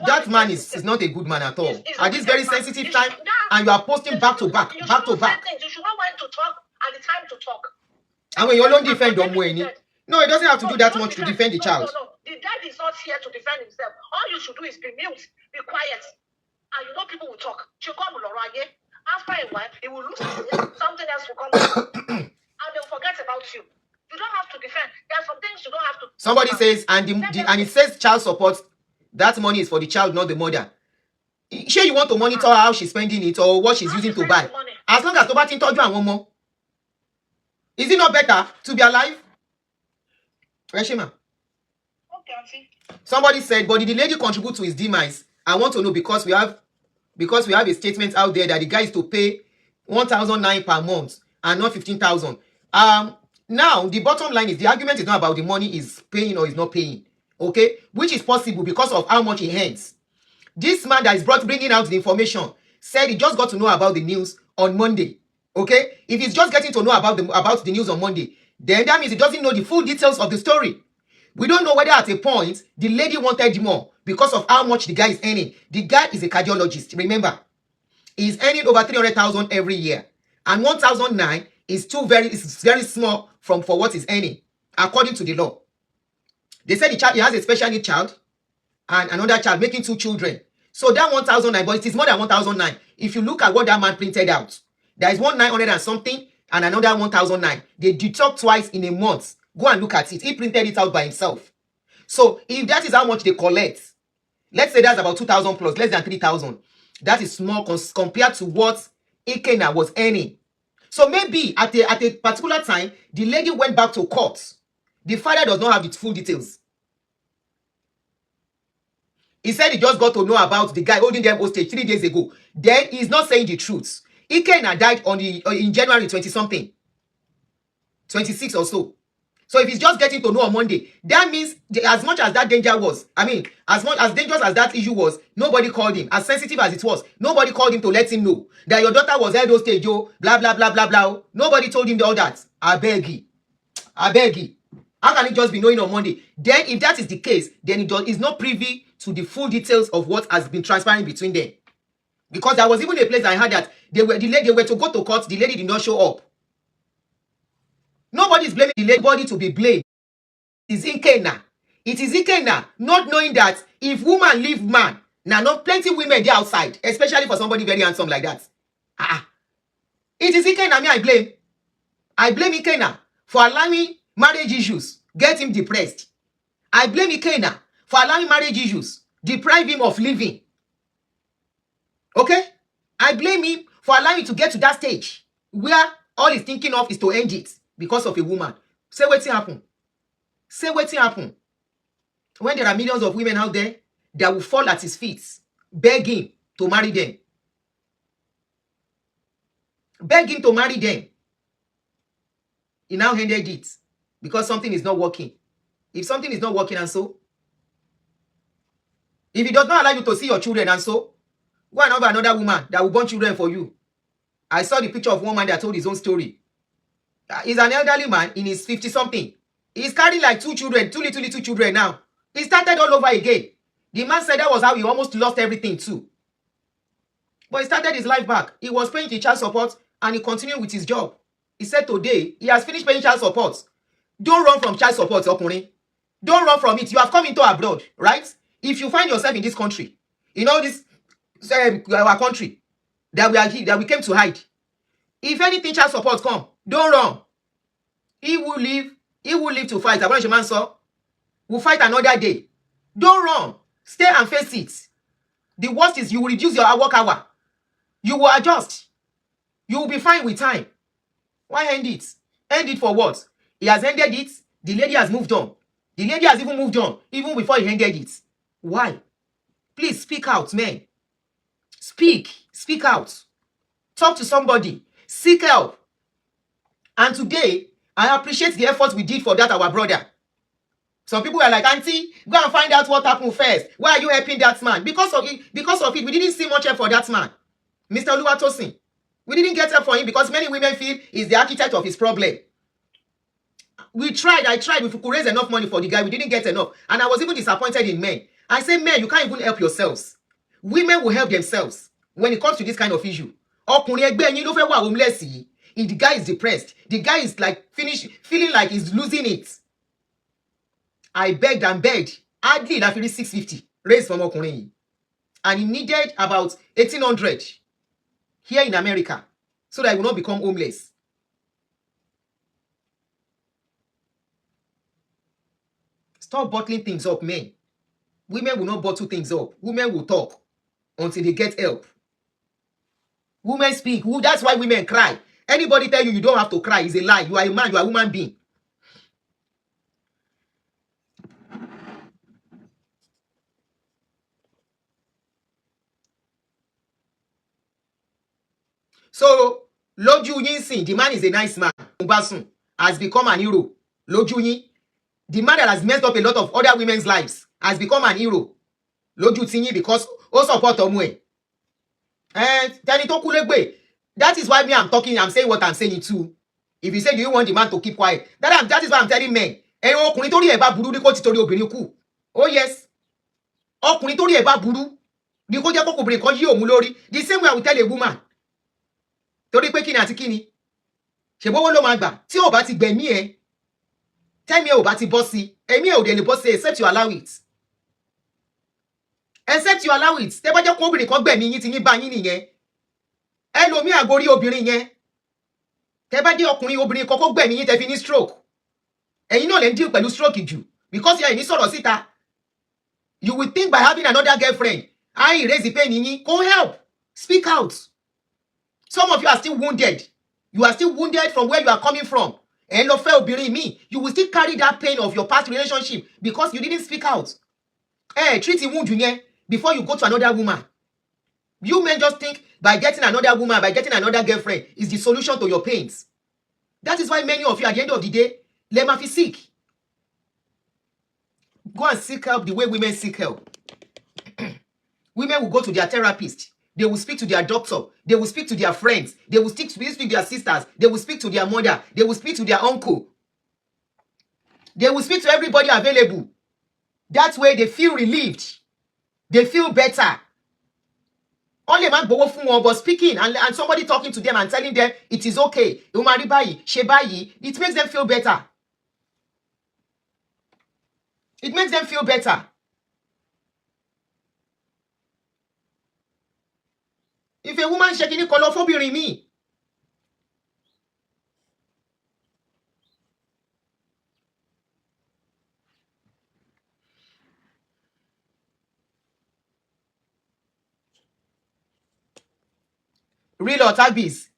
that man is not a good man at all. At this very sensitive time, and you are posting back to back. You should not want to talk at the time to talk. And when you don't defend Omweni, no, it doesn't have to do that much to defend the child. No. The dad is not here to defend himself. All you should do is be mute, be quiet. And you know people will talk. After a while, he will lose something else will come and they'll forget about you. You don't have to defend. There are some things you don't have to. Somebody says, and it says child support. That money is for the child, not the mother. Sure, you want to monitor how she's spending it or what she's using to buy. As long as nobody told you and one more. Is it not better to be alive? Reshima. Okay, Aunty. Somebody said, but did the lady contribute to his demise? I want to know because we have a statement out there that the guy is to pay 1,009 per month and not 15,000. Now the bottom line is the argument is not about the money is paying or is not paying, okay, which is possible because of how much he earns. This man that is bringing out the information said he just got to know about the news on Monday, okay. If he's just getting to know about the news on Monday, then that means he doesn't know the full details of the story. We don't know whether at a point the lady wanted more because of how much the guy is earning. The guy is a cardiologist, remember. He's earning over 300,000 every year. And 1,009 is very small for what he's earning, according to the law. They said he has a special need child and another child, making 2 children. So that 1,009, but it is more than 1,009. If you look at what that man printed out, there is 1,900 and something and another 1,009. They deduct twice in a month. Go and look at it. He printed it out by himself. So if that is how much they collect, let's say that's about 2,000 plus, less than 3,000. That is small compared to what Ikena was earning. So maybe at a particular time, the lady went back to court. The father does not have the full details. He said he just got to know about the guy holding them hostage 3 days ago. Then he's not saying the truth. Ikena died in January 20-something. 26 or so. So if he's just getting to know on Monday, that means as much as that danger was, as much as dangerous as that issue was, nobody called him. As sensitive as it was, nobody called him to let him know that your daughter was held hostage, blah, blah, blah, blah, blah. Nobody told him all that. I beg you. How can it just be knowing on Monday? Then if that is the case, then it is not privy to the full details of what has been transpiring between them. Because there was even a place I heard that they were to go to court, the lady did not show up. Nobody is blaming the lady, body to be blamed. It is Ikena not knowing that if woman leave man, now not plenty women there outside, especially for somebody very handsome like that. It is Ikena me I blame. I blame Ikena for allowing marriage issues get him depressed. I blame Ikena for allowing marriage issues deprive him of living. Okay? I blame him for allowing to get to that stage where all he's thinking of is to end it because of a woman. Say what's happen. Say what's happen. When there are millions of women out there that will fall at his feet, beg him to marry them. Beg him to marry them. He now ended it because something is not working. If something is not working and so, if he does not allow you to see your children and so, go and have another woman that will born children for you. I saw the picture of one man that told his own story. He's an elderly man in his 50-something. He's carrying like 2 children, 2 little children now. He started all over again. The man said that was how he almost lost everything too. But he started his life back. He was paying the child support and he continued with his job. He said today he has finished paying child support. Don't run from child support, Okuni. Don't run from it. You have come into abroad, right? If you find yourself in this country, in all this our country that we are here, that we came to hide. If anything child support come, don't run. He will live to fight. We'll fight another day. Don't run. Stay and face it. The worst is you will reduce your work hour. You will adjust. You will be fine with time. Why end it? End it for what? He has ended it. The lady has moved on. The lady has even moved on, even before he ended it. Why? Please speak out, man. Speak. Speak out. Talk to somebody. Seek help. And today, I appreciate the effort we did for that, our brother. Some people are like, Auntie, go and find out what happened first. Why are you helping that man? Because of it, we didn't see much help for that man. Mr. Oluwatosin. We didn't get help for him because many women feel he's the architect of his problem. I tried. If we could raise enough money for the guy, we didn't get enough. And I was even disappointed in men. I say, men, you can't even help yourselves. Women will help themselves when it comes to this kind of issue. If the guy is depressed, the guy is like feeling like he's losing it. I begged and begged. Hardly enough 650 raised from Okunrin. And he needed about 1,800 here in America so that he will not become homeless. Stop bottling things up, men. Women will not bottle things up. Women will talk until they get help. Women speak. That's why women cry. Anybody tell you don't have to cry is a lie. You are a man. You are a human being. So lójú yín sìn, the man is a nice man. Mbasun has become an hero. Lójú yín, the man that has messed up a lot of other women's lives has become an hero. Lójú ti yín because ó support ọmọ ẹ̀. Tẹni tó kú légbè. That is why me I'm talking, I'm saying what I'm saying too. If you say, do you want the man to keep quiet? That is why I'm telling men. Ẹ̀yin ọkùnrin torí ẹ̀ bá burú ní kó ti torí obìnrin kú. Oh yes. Ọkùnrin torí ẹ̀ bá burú ní kó jẹ́ kó obìnrin kan yí òun lórí. The same way I will tell a woman. Torí pé kíni àti kíni. Ṣèbówó ló máa gbà. Tí ò bá ti gbẹ̀mí ẹ̀. Tẹ́mi ẹ̀ ò bá ti bọ́ sí. Ẹ̀mí ẹ̀ ò dẹ̀ lè bọ́ sí except you allow it. Except you allow it. Tẹ́ bá jẹ́ kó obìnrin kan gbẹ̀mí yín ti yín bá yín nìyẹn. Ẹlòmíì àgorí obìnrin yẹn. Tẹ́ bá jẹ́ ọkùnrin obìnrin kan kó gbẹ̀mí yín tẹ́ fi ní stroke. Ẹ̀yin náà lè ń deal pẹ̀lú stroke jù because ẹ̀ ní sọ̀rọ̀ síta. You will think by having another girlfriend, I erase the pain in you. Go help. Speak out. Some of you are still wounded. You are still wounded from where you are coming from. And lọ fẹ́ obìnrin mi, you will still carry that pain of your past relationship because you didn't speak out. Treat the wound yẹn before you go to another woman. You men just think by getting another woman, by getting another girlfriend is the solution to your pains. That is why many of you at the end of the day, let me feel sick. Go and seek help the way women seek help. Women will go to their therapist. They will speak to their doctor. They will speak to their friends. They will speak to their sisters. They will speak to their mother. They will speak to their uncle. They will speak to everybody available. That way they feel relieved. They feel better. Only man gbowó fún wọn, but speaking and somebody talking to them and telling them it is okay. It makes them feel better. It makes them feel better. If a woman shaking it, call for me. Real or tabbies.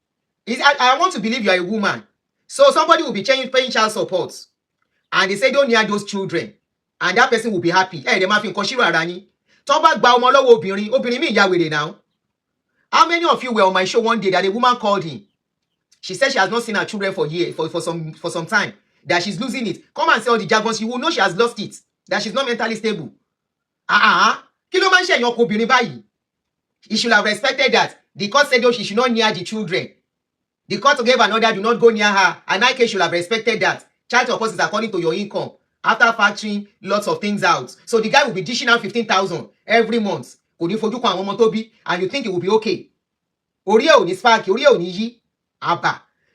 I want to believe you are a woman. So somebody will be paying child support. And they say don't near those children. And that person will be happy. They ma fi nǹkan ṣírò ara yín. Tó bá gba ọmọ lọ́wọ́ obìnrin mi ìyá wèrè now. How many of you were on my show one day that a woman called in? She said she has not seen her children for years, for some time. That she's losing it. Come and say all the jargons. You will know she has lost it. That she's not mentally stable. Kí ló máa ń ṣe ẹ̀yin ọkọ obìnrin báyìí? He should have respected that. The court said she should not near the children. The court gave an order, do not go near her. And I should have respected that. Child support is according to your income. After factoring lots of things out. So the guy will be dishing out 15,000 every month. And you think it will be okay.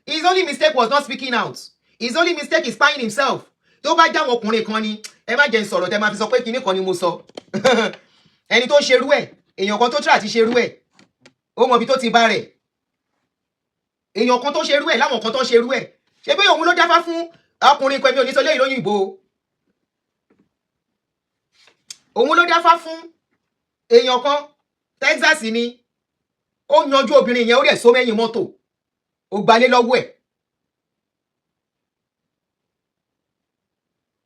His only mistake was not speaking out. His only mistake is spying himself. Tó bá já wọn ọkùnrin kan ni, ẹ má jẹ́ n sọ̀rọ̀ tẹ́ máa fi sọ pé kíní kan ni mo sọ. Ẹni tó ṣerú ẹ̀, èèyàn kan tó try àti ṣerú ẹ̀, ó mọ ibi tó ti bá rẹ̀. Èèyàn kan tó ṣerú ẹ̀, láwọn kan tó ṣerú ẹ̀. Ṣé bí òun ló dáfá fún ọkùnrin kan mi ò ní sọ lé ìlóyìn ìbò. Òun ló dáfá fún èèyàn kan, Texas ni. Ó yanjú obìnrin yẹn ó dẹ̀ so mẹ́yìn mọ́tò. Ó gbalé lọ́wọ́ ẹ̀.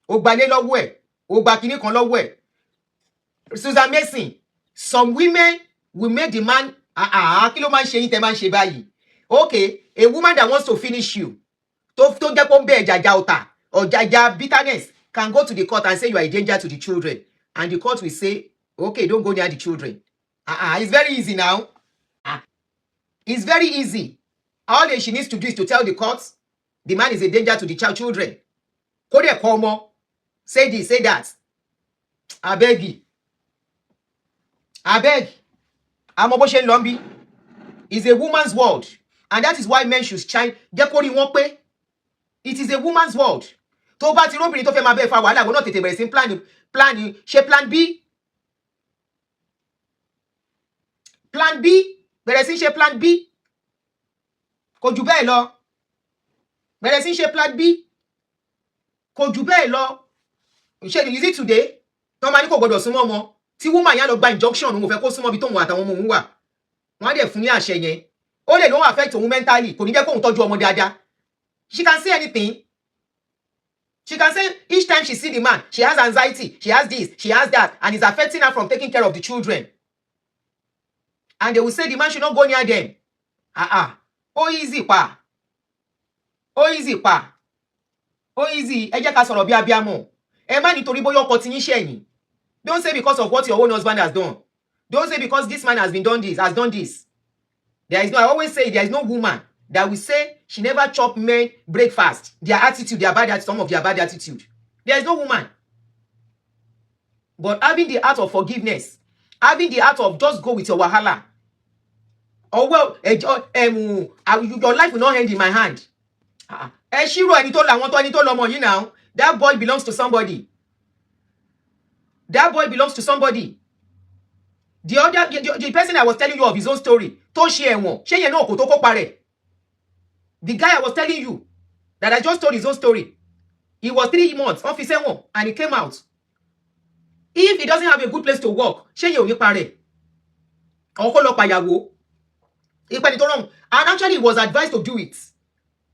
Ó gbalé lọ́wọ́ ẹ̀. Ó gba kíní kan lọ́wọ́ ẹ̀. Susan Mason, some women will make the man kí ló máa ń ṣe yín tẹ́ máa ń ṣe báyìí. Okay, a woman that wants to finish you tó jẹ́ kó ń bẹ ẹ̀jàjà ọ̀tá or jàjà bitterness can go to the court and say you are a danger to the children, and the court will say okay, don't go near the children. It's very easy now. It's very easy. All she needs to do is to tell the court the man is a danger to the children. Kó dẹ̀ kọ́ ọmọ, say this, say that. I beg you. Àmọ́ bó ṣe ń lọ bí. It's a woman's world. And that is why men should shine. Jẹ́ kó rí wọn pé. It is a woman's world. Tó bá ti róbìnrin tó fẹ́ máa bẹ́ẹ̀ fa wàhálà, wọ́n náà tètè bẹ̀rẹ̀ sí ṣe plan B. Plan B. Bẹ̀rẹ̀ sí ṣe plan B. Kò jù bẹ́ẹ̀ lọ. Bẹ̀rẹ̀ sí ṣe plan B. Kò jù bẹ́ẹ̀ lọ. Ṣé is it today? Tó máa ní kò gbọdọ̀ súnmọ́ ọmọ. Tí woman yẹn lọ gba injunction, mo fẹ́ kó súnmọ́ bí tóun àtàwọn ọmọ òun wà. Wọ́n á dẹ̀ fún ní àṣẹ yẹn. Ó lè lóun affect òun mentally. Kò ní jẹ́ kóun tọ́jú ọmọ dáadáa. She can say anything. She can say each time she see the man, she has anxiety, she has this, she has that, and it's affecting her from taking care of the children. And they will say the man should not go near them. ó easy pa. Ó easy pa. Ó easy. Ẹ jẹ́ ká sọ̀rọ̀ bí abiyamọ. Ẹ má nítorí bóyá ọkọ tí yín ṣẹ̀yìn. Don't say because of what your own husband has done. Don't say because this man has done this. There is no, I always say there is no woman that will say she never chop men breakfast. Their attitude, their bad attitude, some of their bad attitude. There is no woman. But having the heart of forgiveness, having the heart of just go with your wahala. Oh well, your life will not end in my hand. Now. That boy belongs to somebody. That boy belongs to somebody. The person I was telling you of his own story, the guy I was telling you that I just told his own story. He was 3 months and he came out. If he doesn't have a good place to work, and actually he was advised to do it.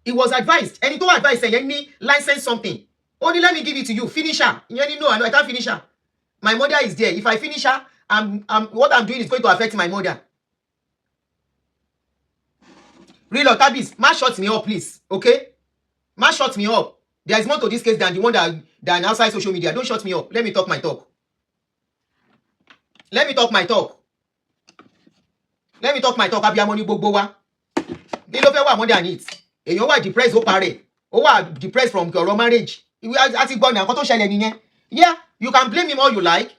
He was advised. And he told advice saying, "You license something. Only let me give it to you. Finish her. No, I can't finish her. My mother is there. If I finish her, what I'm doing is going to affect my mother." Real or Tabis, ma shut me up, please. Okay? Ma shut me up. There is more to this case than the one than outside social media. Don't shut me up. Let me talk my talk. Let me talk my talk. Let me talk my talk. Abiyamọ gbogbo wa. Kí ló fẹ́ wà more than it. Èèyàn wà depressed ó parẹ́. Ó wà depressed from your marriage. Àti gbọ́ nǹkan tó ṣẹlẹ̀ nìyẹn. Yeah, you can blame him all you like.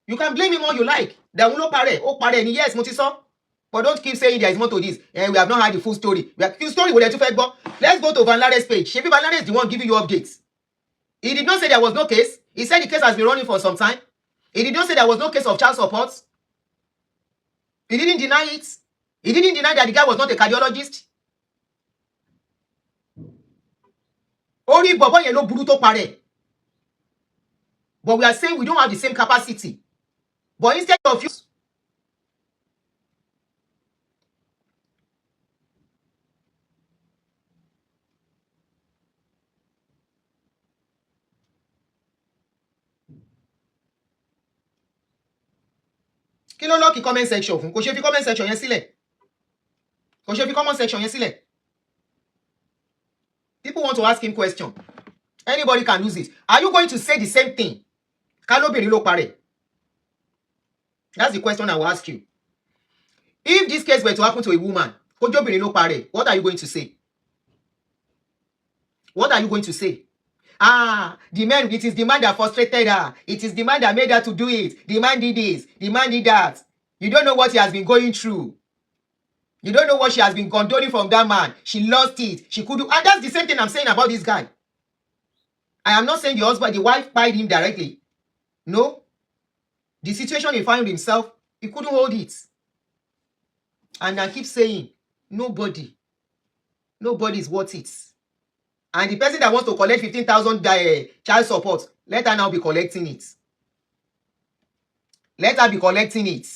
You can blame him all you like. That will not parẹ́. Ó parẹ́ ni, yes, mo ti sọ. But don't keep saying there is more to this. We have not had the full story. Full story will let you go. Let's go to Van Lare's page. Shebi Van Lare is the one giving you updates. He did not say there was no case. He said the case has been running for some time. He did not say there was no case of child support. He didn't deny it. He didn't deny that the guy was not a cardiologist. Only Bobo yellow bruto pare. But we are saying we don't have the same capacity. But instead of you, kí ló lọ́ọ̀kì comment section fún? Kò ṣe fi comment section yẹn sílẹ̀. Kò ṣe fi comment section yẹn sílẹ̀. People want to ask him question. Anybody can use it. Are you going to say the same thing? Kálóbìnrin ló parẹ́. That's the question I will ask you. If this case were to happen to a woman, kójóbìnrin ló parẹ́, what are you going to say? What are you going to say? The man, it is the man that frustrated her. It is the man that made her to do it. The man did this. The man did that. You don't know what he has been going through. You don't know what she has been condoning from that man. She lost it. She could do. And that's the same thing I'm saying about this guy. I am not saying the husband, the wife pied him directly. No. The situation he found himself, he couldn't hold it. And I keep saying, nobody is worth it. And the person that wants to collect 15,000 child support, let her now be collecting it. Let her be collecting it.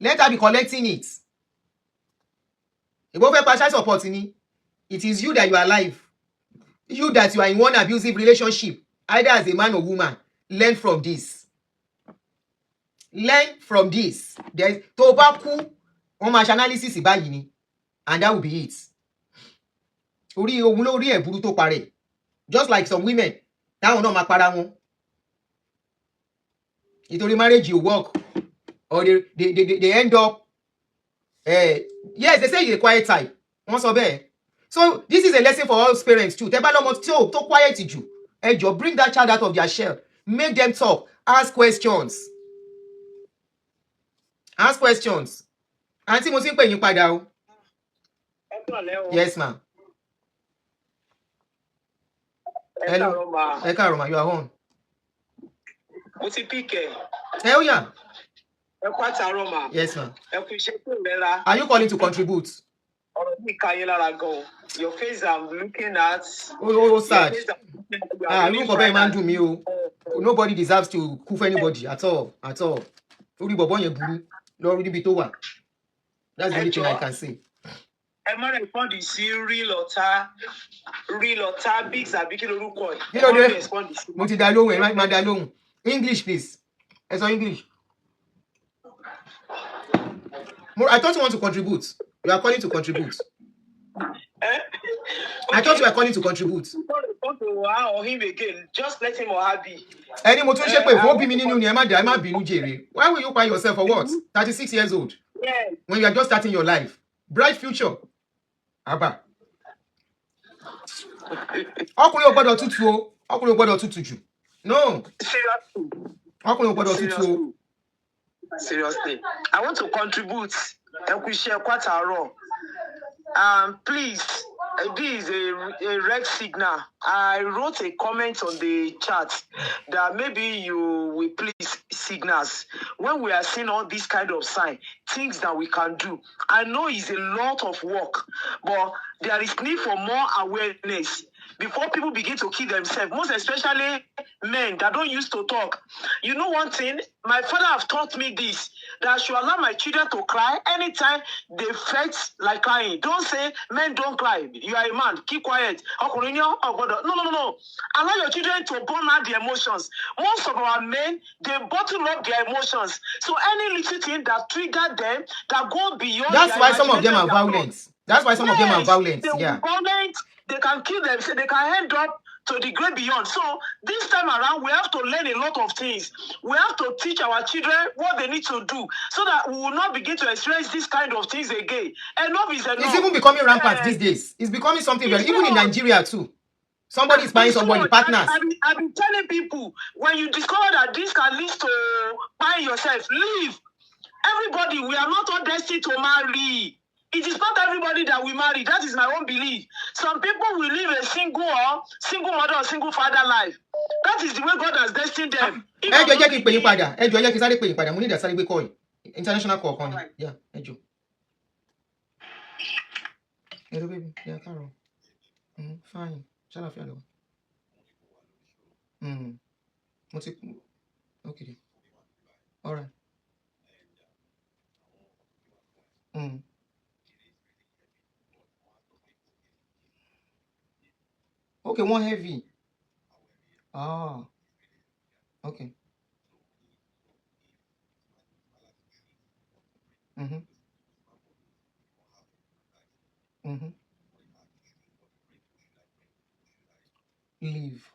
Let her be collecting it. Child support, it is you that you are alive. You that you are in one abusive relationship, either as a man or woman. Learn from this. Learn from this. There's tobacco on my analysis, and that will be it. Just like some women, now no para won. Ìtorí marriage you work, or they end up. Yes, they say you're a quiet type. So this is a lesson for all parents too. To quiet you. Bring that child out of their shell. Make them talk. Ask questions. Ask questions. Aunty mo ti ń pè yín padà o. Yes, ma'am. Hello. Ẹ káàárọ̀ ma, you are on. Mo ti pick ẹ. Ó yá. Ẹ kú àtàárọ̀ ma. Yes, ma'am. Ẹ kú iṣẹ́ tó lẹ́ra. Are you calling to contribute? Ọ̀rọ̀ mi ka yín lára gan. Your face I'm looking at. Oh, sad. Look of man do me. Nobody deserves to coof anybody at all. At all. Orí bọ̀bọ́ yẹn burú. Lọ rí níbi tó wà. That's the only thing I can say. Ẹ má respond sí real ọ̀tá bigs àbí kí lorúkọ ẹ̀. Kí ló dé? Mo ti dá lóhùn ẹ̀ má dá lóhùn. English please. Ẹ sọ English. I thought you want to contribute. You are calling to contribute. Eh? I thought you were calling to contribute. Don't wow or him again. Just let him or happy. Any mo tún ṣe pé fún bí mi nínú ni ẹ má bínú jèrè. Why will you buy yourself for what? 36 years old. Yeah. When you are just starting your life. Bright future. Abba. Ọkùnrin ò gbọ́dọ̀ tútù o. Ọkùnrin ò gbọ́dọ̀ tútù jù. No. Seriously. Ọkùnrin ò gbọ́dọ̀ tútù o. Seriously. I want to contribute. Please, this is a red signal. I wrote a comment on the chat that maybe you will please signals when we are seeing all these kind of signs, things that we can do. I know it's a lot of work, but there is need for more awareness before people begin to kill themselves, most especially men that don't used to talk. You know one thing, my father have taught me this, that I should allow my children to cry anytime they felt like crying. Don't say, men don't cry. You are a man, keep quiet. No. Allow your children to burn out their emotions. Most of our men, they bottle up their emotions. So any little thing that trigger them, that go beyond That's why some of them are violent. That's why some of them are violent. They Yeah. violent, they can kill themselves, they can end up to the great beyond. So this time around, we have to learn a lot of things. We have to teach our children what they need to do so that we will not begin to experience this kind of things again. Enough is enough. It's even becoming rampant these days. It's becoming something very, even in Nigeria too. Somebody is buying somebody, partners. I've been telling people, when you discover that this can lead to buying yourself, leave. Everybody, we are not all destined to marry. It is not everybody that we marry. That is my own belief. Some people will live a single mother or single father life. That is the way God has destined them. Jẹ́ kí n pè yín padà. Ẹ jọ̀ọ́, jẹ́ kí n sáré pè yín padà. Mo ní ìdásáré gbé call. International call kan ni. Yeah, ẹ jọ̀ọ́. Hello baby. Yeah, Carol. Fine. Ṣàlàáfíà lọ. Mo ti okay. All right. Okay, one heavy. Ah. Okay. Leave.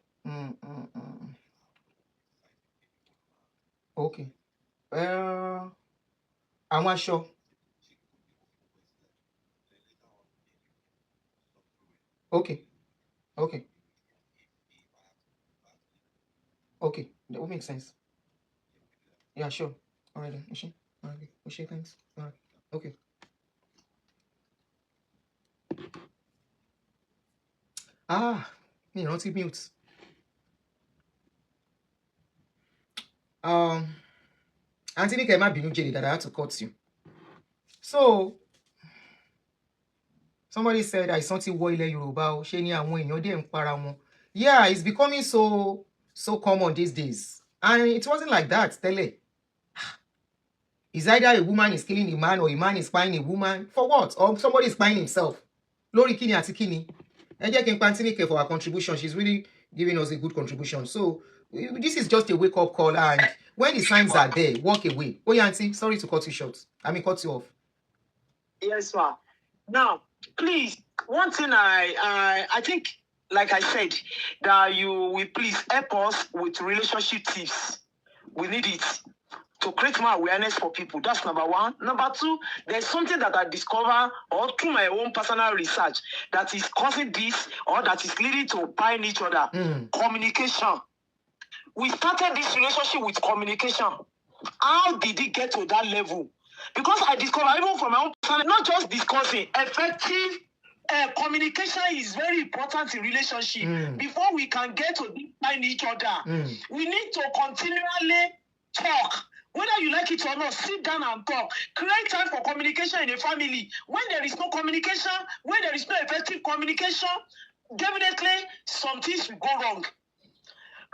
Okay. Àwọn aṣọ. Okay. Okay. Okay. That will make sense. Yeah, sure. All right then. Okay. All right. Okay, thanks. All right. Okay. Me rántí mute. Aunty Adunni, má bínú jèrè that I had to cut you. So somebody said àìsàn ti wọ ilẹ̀ Yorùbá o, ṣé ni àwọn èèyàn dẹ̀ ń para wọn. Yeah, it's becoming so common these days. And it wasn't like that tẹ́lẹ̀. It's either a woman is killing a man or a man is spying a woman. For what? Or somebody is spying himself. Lórí kíni àti kíni. Ẹ jẹ́ kí n pa Aunty Adunni for her contribution. She's really giving us a good contribution. So this is just a wake-up call, and when the signs are there, walk away. Oh yeah, Aunty, sorry to cut you short. Cut you off. Yes, ma'am. Now, please, one thing I think, like I said, that you will please help us with relationship tips. We need it to create more awareness for people. That's number one. Number two, there's something that I discover or through my own personal research that is causing this or that is leading to buying each other. Communication. We started this relationship with communication. How did it get to that level? Because I discovered, even from my own personal, not just discussing, effective communication is very important in relationship. Before we can get to find each other, we need to continually talk. Whether you like it or not, sit down and talk. Create time for communication in a family. When there is no communication, when there is no effective communication, definitely some things will go wrong.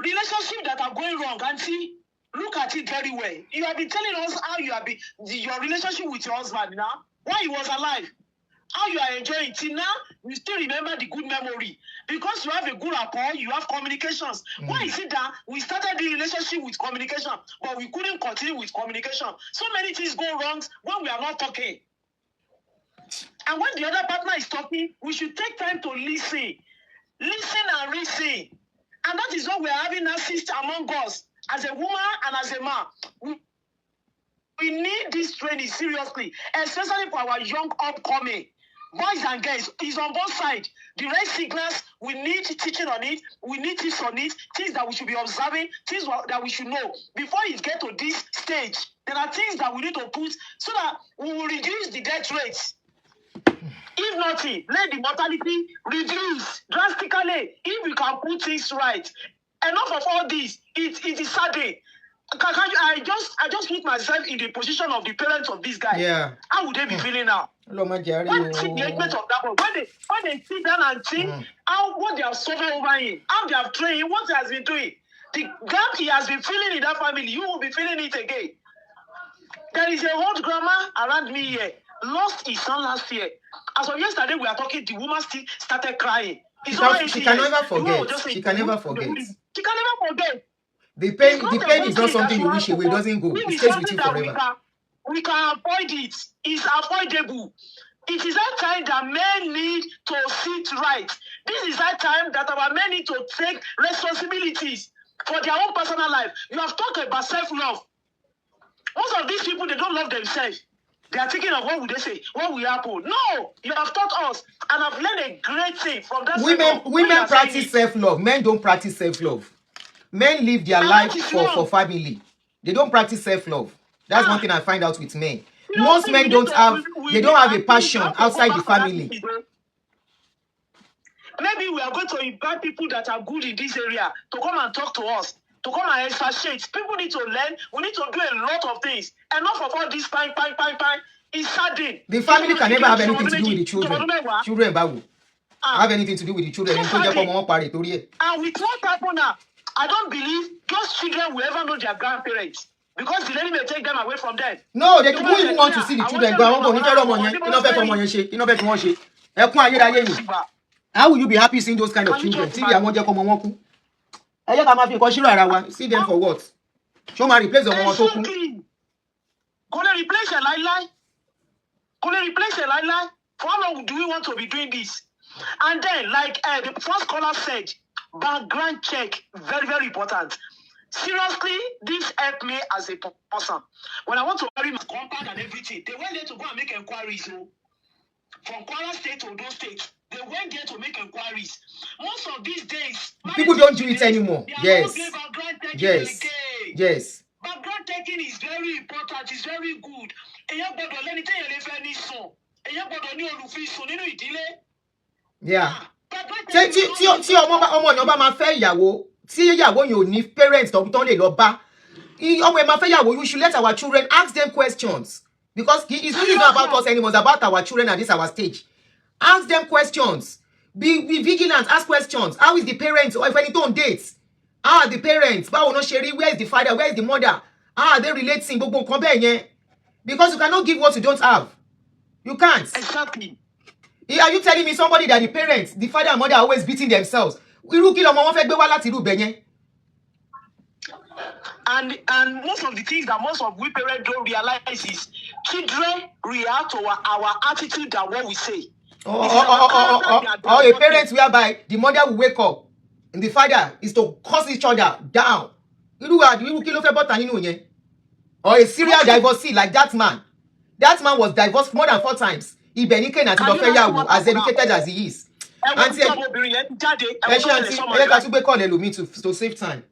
Relationships that are going wrong, Auntie, look at it very well. You have been telling us how you have been, your relationship with your husband now, while he was alive. How you are enjoying till now, you still remember the good memory because you have a good rapport, you have communications. Why is it that we started the relationship with communication, but we couldn't continue with communication? So many things go wrong when we are not talking. And when the other partner is talking, we should take time to listen. Listen and listen. And that is what we are having assist among us as a woman and as a man. We need this training seriously, especially for our young upcoming boys and girls. It's on both sides. The red signals, we need teaching on it. We need tips on it. Things that we should be observing. Things that we should know. Before it gets to this stage, there are things that we need to put so that we will reduce the death rates. If nothing, let the mortality reduce drastically. If we can put things right. Enough of all this. It is saddening. I just put myself in the position of the parents of this guy. Yeah. How would they be feeling now? When they see the engagement of that boy, when they sit down and see what they have suffered over him, how they have trained him, what he has been doing, the gap he has been feeling in that family, you will be feeling it again. There is a old grandma around me here, lost his son last year. As of yesterday, we are talking, the woman still started crying. She can never forget. She can never forget. She can never forget. The pain is not something you wish away. It doesn't go. It stays with you forever. We can avoid it. It's avoidable. It is that time that men need to sit right. This is that time that our men need to take responsibilities for their own personal life. You have talked about self-love. Most of these people, they don't love themselves. They are thinking of what would they say, what will happen. No, you have taught us, and I've learned a great thing from that. Women practice self-love. Men don't practice self-love. Men live their life for family. They don't practice self-love. That's one thing I find out with men. Most men don't have a passion outside the family. Maybe we are going to invite people that are good in this area to come and talk to us, to come and associate. People need to learn. We need to do a lot of things. Enough of all this pine. It's saddening. The family can never have anything to do with the children. Children, Babu. Have anything to do with the children. And with what happened now, I don't believe those children will ever know their grandparents. Because the lady may take them away from them. No, they don't even want to see the children. How will you be happy seeing those kind of children? See them for what? Show my replace the one token. Replace a lie. For how long do we want to be doing this? And then, like the first caller said, background check, very, very important. Seriously, this helped me as a person. When I want to marry my compound and everything, they went there to go and make inquiries. From Kwara State to Ondo State, they went there to make inquiries. Most of these days, people don't do it anymore. Yes. Background checking is very important. It's very good. Yeah. Parents you should let our children ask them questions. Because it's really not about us anymore, it's about our children at this our stage. Ask them questions. Be vigilant, ask questions. How is the parents? Or if anything on dates? How are the parents? Where is the father? Where is the mother? How are they relating? Because you cannot give what you don't have. You can't. Exactly. Are you telling me somebody that the parents, the father and mother are always beating themselves? And most of the things that most of we parents don't realize is children react to our attitude than what we say. Or a parent whereby the mother will wake up and the father is to curse each other down. Or a serial divorcee like that man. That man was divorced more than 4 times. As educated as he is. Aunty, to save time.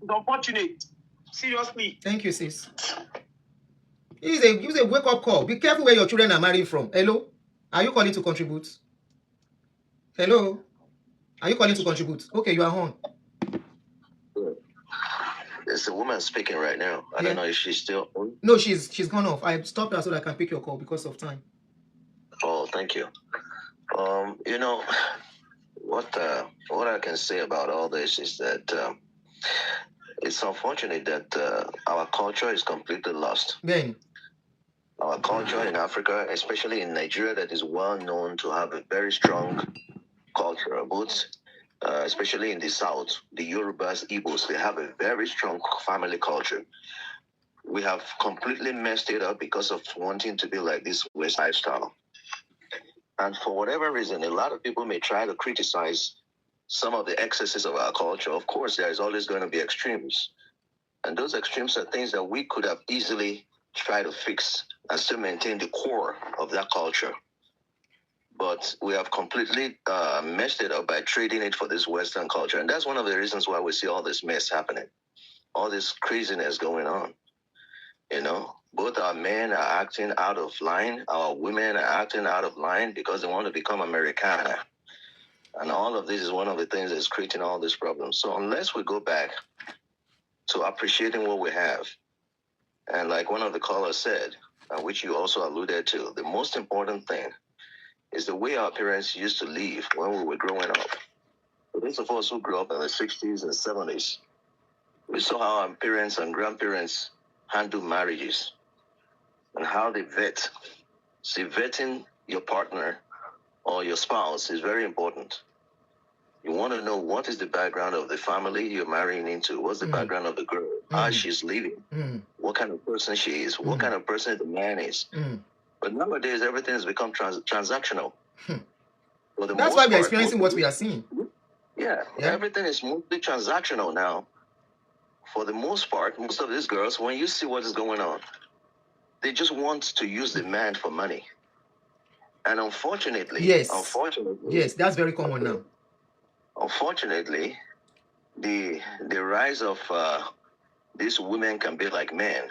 Unfortunate. Seriously. Thank you, sis. Use a wake-up call. Be careful where your children are marrying from. Hello? Are you calling to contribute? Hello? Are you calling to contribute? Okay, you are on. It's a woman speaking right now. I don't know if she's still on. No, she's gone off. I stopped her so that I can pick your call because of time. Oh, thank you. You know, what I can say about all this is that it's unfortunate that our culture is completely lost. Ben. our culture in Africa, especially in Nigeria, that is well known to have a very strong culture, both especially in the South, the Yorubas, Igbos, they have a very strong family culture. We have completely messed it up because of wanting to be like this West lifestyle. And for whatever reason, a lot of people may try to criticize some of the excesses of our culture. Of course, there is always going to be extremes. And those extremes are things that we could have easily tried to fix and still maintain the core of that culture. But we have completely messed it up by trading it for this Western culture. And that's one of the reasons why we see all this mess happening, all this craziness going on. You know, both our men are acting out of line, our women are acting out of line because they want to become Americana. And all of this is one of the things that's creating all these problems. So unless we go back to appreciating what we have, and like one of the callers said, which you also alluded to, the most important thing is the way our parents used to live when we were growing up. For those of us who grew up in the 60s and 70s, we saw how our parents and grandparents handle marriages and how they vet. See, vetting your partner or your spouse is very important. You want to know what is the background of the family you're marrying into, what's the background of the girl, how she's living, what kind of person she is, what kind of person the man is. But nowadays, everything has become transactional. That's why we're experiencing what we are seeing. Yeah, everything is mostly transactional now. For the most part, most of these girls, when you see what is going on, they just want to use the man for money. And unfortunately, yes, that's very common now. Unfortunately, the rise of these women can be like men.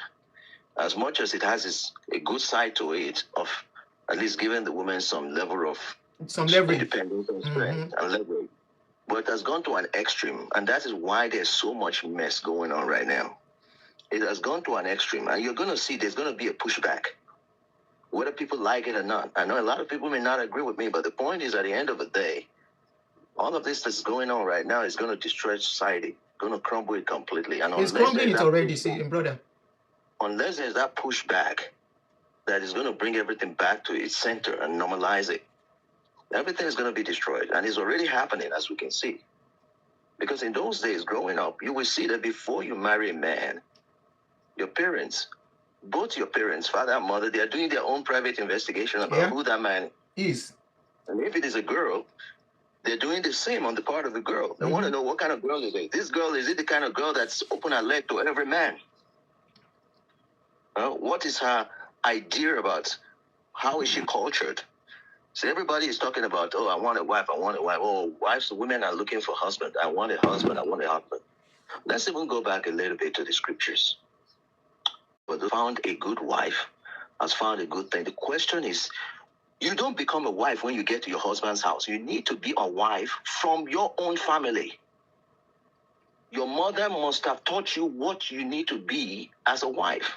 As much as it has a good side to it, of at least giving the women some level of leverage, independence and strength and leverage. But it has gone to an extreme, and that is why there's so much mess going on right now. It has gone to an extreme, and you're going to see there's going to be a pushback, whether people like it or not. I know a lot of people may not agree with me, but the point is, at the end of the day, all of this that's going on right now is going to destroy society, going to crumble it completely. And it's crumbling it already, see, brother. Unless there's that pushback that is going to bring everything back to its center and normalize it, everything is going to be destroyed. And it's already happening, as we can see. Because in those days, growing up, you will see that before you marry a man, your parents, both your parents, father and mother, they are doing their own private investigation about who that man is. And if it is a girl, they're doing the same on the part of the girl. They want to know what kind of girl is it. This girl, is it the kind of girl that's open her leg to every man? What is her idea about how is she cultured? So everybody is talking about, oh, I want a wife, I want a wife. Oh, wives, women are looking for husband. I want a husband, I want a husband. Let's even go back a little bit to the scriptures. But they found a good wife, has found a good thing. The question is, you don't become a wife when you get to your husband's house. You need to be a wife from your own family. Your mother must have taught you what you need to be as a wife.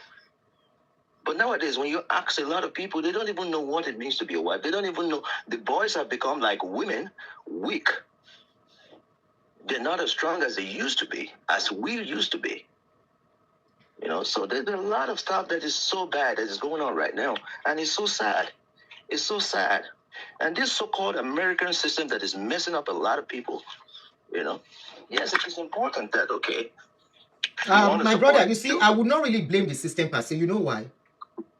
But nowadays, when you ask a lot of people, they don't even know what it means to be a wife. They don't even know. The boys have become like women, weak. They're not as strong as they used to be, as we used to be. You know, so there's a lot of stuff that is so bad that is going on right now. And it's so sad. It's so sad. And this so-called American system that is messing up a lot of people, you know. Yes, it is important that, okay. My brother, you see, I would not really blame the system per se. You know why?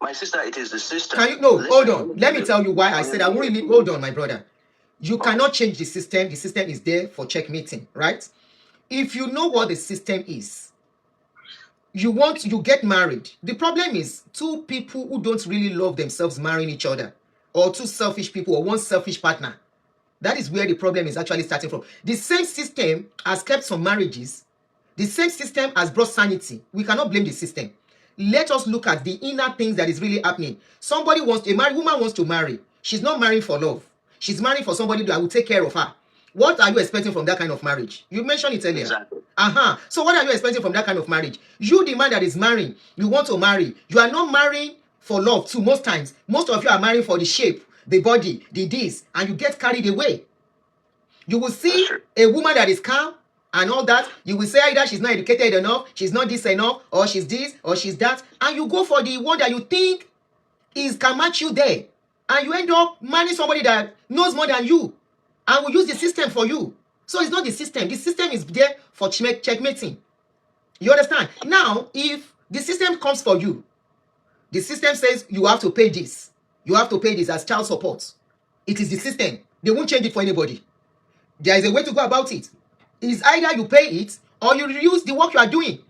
My sister, it is the system. Can you? No, hold on. Let me tell you why I said I won't really. Hold on, my brother. You cannot change the system. The system is there for checkmating, right? If you know what the system is, you get married. The problem is two people who don't really love themselves marrying each other, or two selfish people, or one selfish partner. That is where the problem is actually starting from. The same system has kept some marriages. The same system has brought sanity. We cannot blame the system. Let us look at the inner things that is really happening. A married woman wants to marry. She's not marrying for love. She's marrying for somebody that will take care of her. What are you expecting from that kind of marriage? You mentioned it earlier. Exactly. So what are you expecting from that kind of marriage? You, the man that is marrying, you want to marry. You are not marrying for love too. Most times, most of you are marrying for the shape, the body, the this, and you get carried away. You will see a woman that is calm and all that. You will say either she's not educated enough, she's not this enough, or she's this, or she's that, and you go for the one that you think can match you there, and you end up marrying somebody that knows more than you and will use the system for you. So it's not the system. The system is there for checkmating. You understand? Now, if the system comes for you, the system says you have to pay this. You have to pay this as child support. It is the system. They won't change it for anybody. There is a way to go about it. It's either you pay it or you reduce the work you are doing.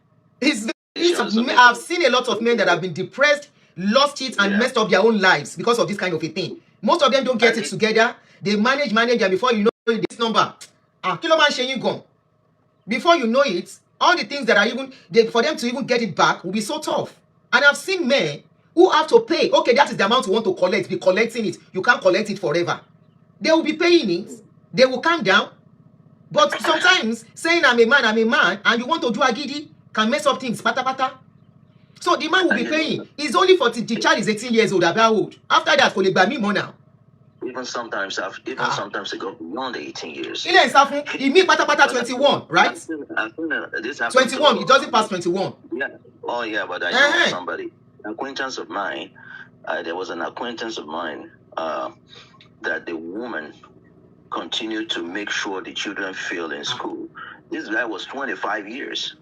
I've seen a lot of men that have been depressed, lost it, and messed up their own lives because of this kind of a thing. Most of them don't get it together. They manage, and before you know it, this number, kilo man sheyin gone. Before you know it, all the things that are even for them to even get it back will be so tough. And I've seen men who have to pay. Okay, that is the amount you want to collect. Be collecting it. You can't collect it forever. They will be paying it. They will calm down. But sometimes saying I'm a man, and you want to do agidi can mess up things. Pata pata. So the man will be paying. It's only for the child is 18 years old, about old. After that, for the buy me more now. Even sometimes they go beyond 18 years. He meet pata pata 21, right? 21. It doesn't pass 21. Yeah. Oh yeah, but I know somebody, an acquaintance of mine. There was an acquaintance of mine that the woman continued to make sure the children fail in school. This guy was 25 years.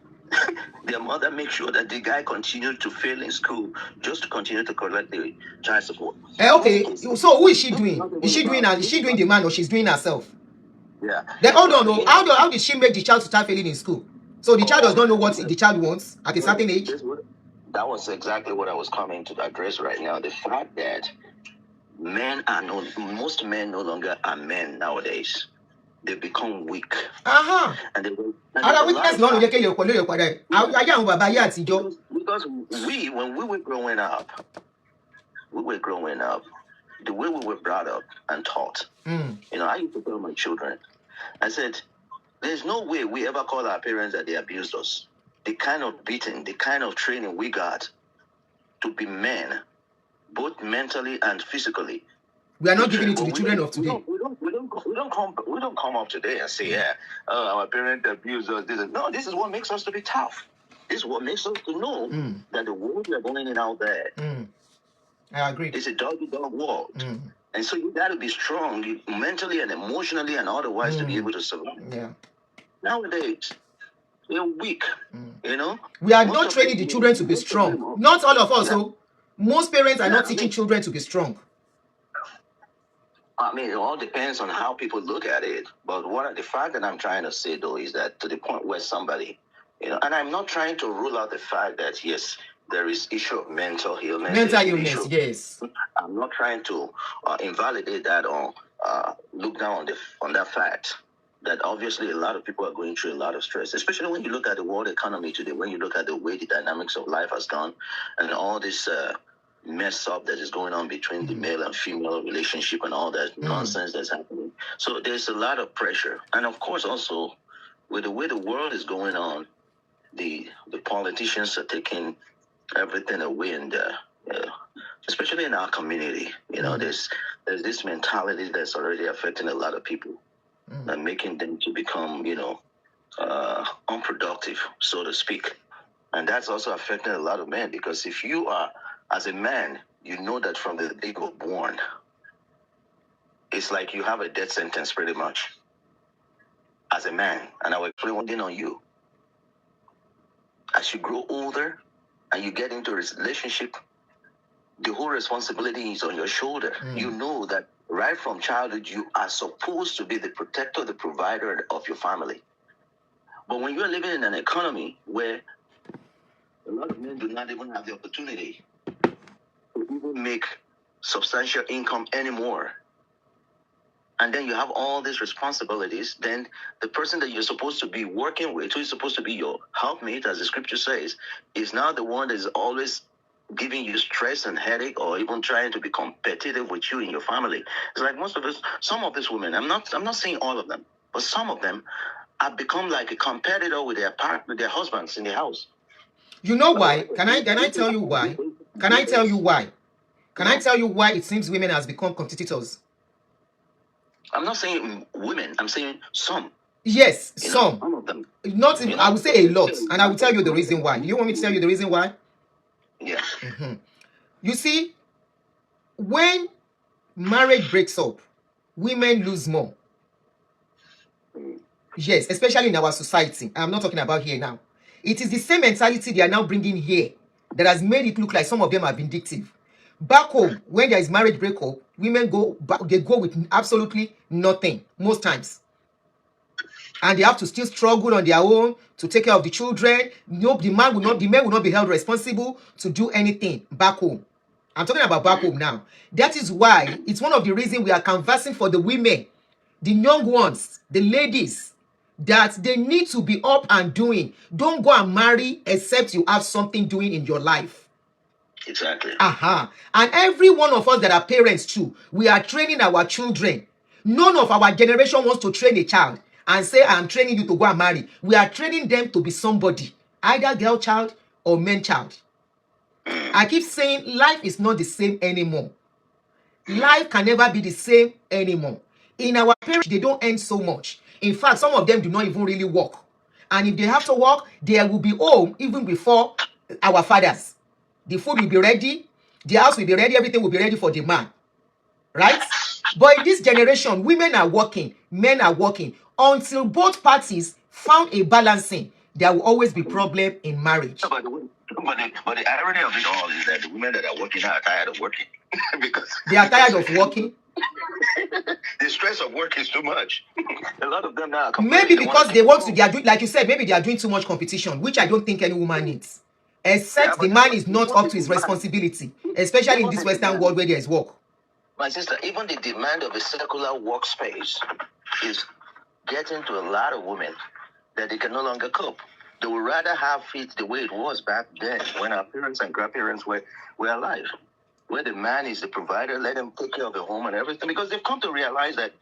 Their mother makes sure that the guy continued to fail in school just to continue to collect the child support. Okay, so who is she doing? Is she doing the man, or she's doing herself? Yeah. Then hold on, how did she make the child to start failing in school? So the child does not know what the child wants at a certain age? That was exactly what I was coming to address right now. The fact that most men no longer are men nowadays. They become weak. And weakness because when we were growing up, the way we were brought up and taught. I used to tell my children, I said, there's no way we ever call our parents that they abused us. The kind of beating, the kind of training we got to be men, both mentally and physically. We are not giving it to the children of today. We don't come up today and say, our parents abused us. No, this is what makes us to be tough. This is what makes us to know that the world we are going in out there. I agree. It's a dog-eat-dog world. And so you got to be strong mentally and emotionally and otherwise to be able to survive. Yeah. Nowadays, they're weak. We are not training the children to be strong. Not all of us. So most parents are not teaching children to be strong. I mean, it all depends on how people look at it. But the fact that I'm trying to say, though, is that to the point where somebody, and I'm not trying to rule out the fact that, yes, there is issue of mental illness. Yes. I'm not trying to invalidate that or look down on that fact that obviously a lot of people are going through a lot of stress, especially when you look at the world economy today, when you look at the way the dynamics of life has gone and all this mess up that is going on between the male and female relationship and all that nonsense that's happening. So there's a lot of pressure. And of course, also, with the way the world is going on, the politicians are taking everything away, and especially in our community, there's this mentality that's already affecting a lot of people and making them to become, unproductive, so to speak. And that's also affecting a lot of men, because if you are, as a man, you know that from the day you were born, it's like you have a death sentence pretty much as a man. And I will explain one thing on you. As you grow older and you get into a relationship, the whole responsibility is on your shoulder. You know that right from childhood, you are supposed to be the protector, the provider of your family. But when you're living in an economy where a lot of men do not even have the opportunity to even make substantial income anymore, and then you have all these responsibilities, then the person that you're supposed to be working with, who is supposed to be your helpmate, as the scripture says, is now the one that is always giving you stress and headache, or even trying to be competitive with you in your family. It's like some of these women, I'm not saying all of them, but some of them have become like a competitor with their husbands in the house. You know why? Can I tell you why? Can I tell you why it seems women has become competitors? I'm not saying women, I'm saying some. Yes, some. Some of them. Not, I would say a lot, and I will tell you the reason why. Do you want me to tell you the reason why? Yeah. You see, when marriage breaks up, women lose more. Yes, especially in our society. I'm not talking about here now. It is the same mentality they are now bringing here that has made it look like some of them are vindictive. Back home, when there is marriage breakup, women go back, they go with absolutely nothing most times. And they have to still struggle on their own to take care of the children. No, the men will not be held responsible to do anything back home. I'm talking about back home now. That is why it's one of the reasons we are canvassing for the women, the young ones, the ladies, that they need to be up and doing. Don't go and marry except you have something doing in your life. Exactly. And every one of us that are parents too, we are training our children. None of our generation wants to train a child and say, I'm training you to go and marry. We are training them to be somebody, either girl child or man child. I keep saying life is not the same anymore. Life can never be the same anymore. In our parents, they don't earn so much. In fact, some of them do not even really work. And if they have to work, they will be home even before our fathers. The food will be ready. The house will be ready. Everything will be ready for the man. Right? But in this generation, women are working. Men are working. Until both parties found a balancing, there will always be problem in marriage. But the irony of it all is that the women that are working are tired of working. Because they are tired of working. The stress of work is too much. A lot of them now. Maybe because they are doing, like you said, maybe they are doing too much competition, which I don't think any woman needs. Except the man is not up to his responsibility, especially in this Western world where there is work. My sister, even the demand of a circular workspace is getting to a lot of women that they can no longer cope. They would rather have it the way it was back then when our parents and grandparents were alive, where the man is the provider, let him take care of the home and everything, because they've come to realize that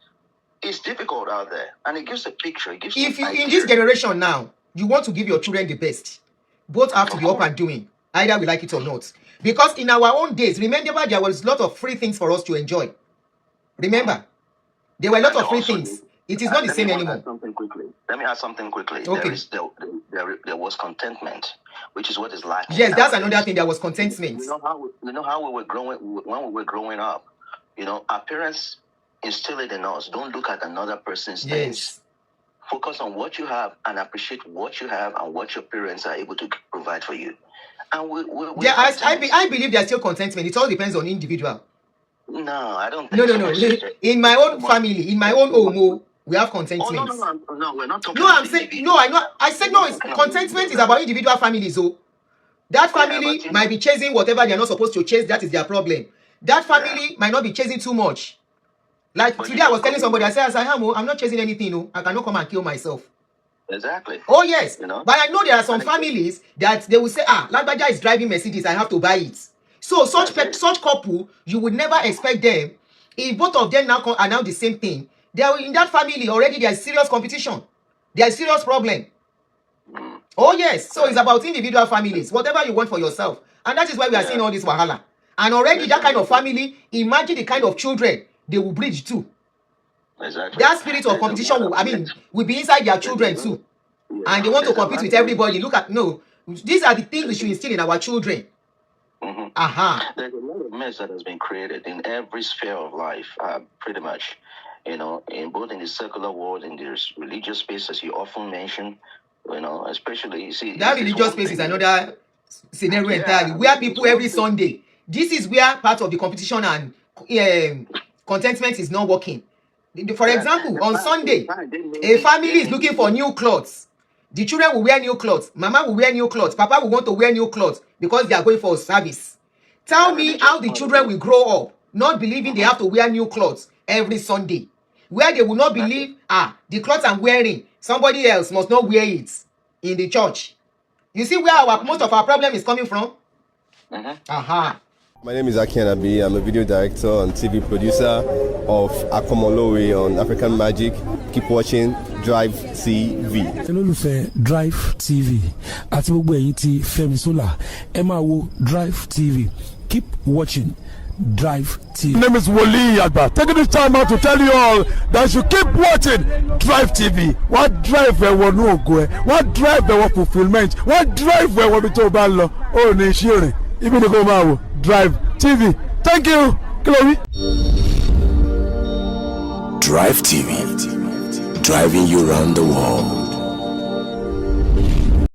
it's difficult out there, and it gives a picture. It gives if you in this generation now, you want to give your children the best, both have to be up and doing, either we like it or not. Because in our own days, remember there was a lot of free things for us to enjoy. Remember, there were a lot of free things. It is not the same anymore. Let me add something quickly. Okay. There was contentment, which is what is lacking. Yes, that's another thing. There was contentment. You know how we were growing when we were growing up. You know, our parents instilled it in us. Don't look at another person's things. Focus on what you have and appreciate what you have and what your parents are able to provide for you. And I believe there's still contentment. It all depends on individual. No, I don't think No. In my own family, in my own home, we have contentment. No, we're not talking. No, I'm saying no. I said no. Contentment is about individual families. So that family might be chasing whatever they are not supposed to chase. That is their problem. That family might not be chasing too much. Like today, I was telling somebody, I said, I'm not chasing anything. No, I cannot come and kill myself. Exactly. Oh yes, but I know there are some families that they will say, Lagbaja is driving Mercedes, I have to buy it. So such couple, you would never expect them. If both of them now are now the same thing, they are in that family already. There is serious competition. There is serious problem. Oh yes, so it's about individual families, whatever you want for yourself, and that is why we are seeing all this wahala. And already that kind of family, imagine the kind of children they will bridge to. Exactly. That spirit of competition will be inside their children too. And they want to compete with everybody. These are the things we should instill in our children. There's a lot of mess that has been created in every sphere of life, pretty much. In both in the secular world, in the religious space, as you often mention, especially, you see... That religious space is another scenario entirely, where people every Sunday, this is where part of the competition and contentment is not working. For example, on Sunday, a family is looking for new clothes. The children will wear new clothes. Mama will wear new clothes. Papa will want to wear new clothes because they are going for a service. Tell me how the children will grow up not believing they have to wear new clothes every Sunday. Where they will not believe, the clothes I'm wearing, somebody else must not wear it in the church. You see where most of our problem is coming from? My name is Aunty Adunni. I'm a video director and TV producer of Akomolowe on African Magic. Keep watching Drivetv. Olólùfẹ́ Drivetv àti gbogbo ẹ̀yin tí Fẹ́mi Sola ẹ máa wo Drivetv. Keep watching Drivetv. My name is Wole Agba. Taking this time out to tell you all that you keep watching Drivetv. What drive ẹ̀wọ̀ ní ògo ẹ̀? What drive ẹ̀wọ̀ fulfilment? What drive ẹ̀wọ̀ bí tó bá lọ? Ó ní iṣẹ́ rìn. Ibi ni kò máa wò Drivetv. Thank you. Drive TV, driving you around the world.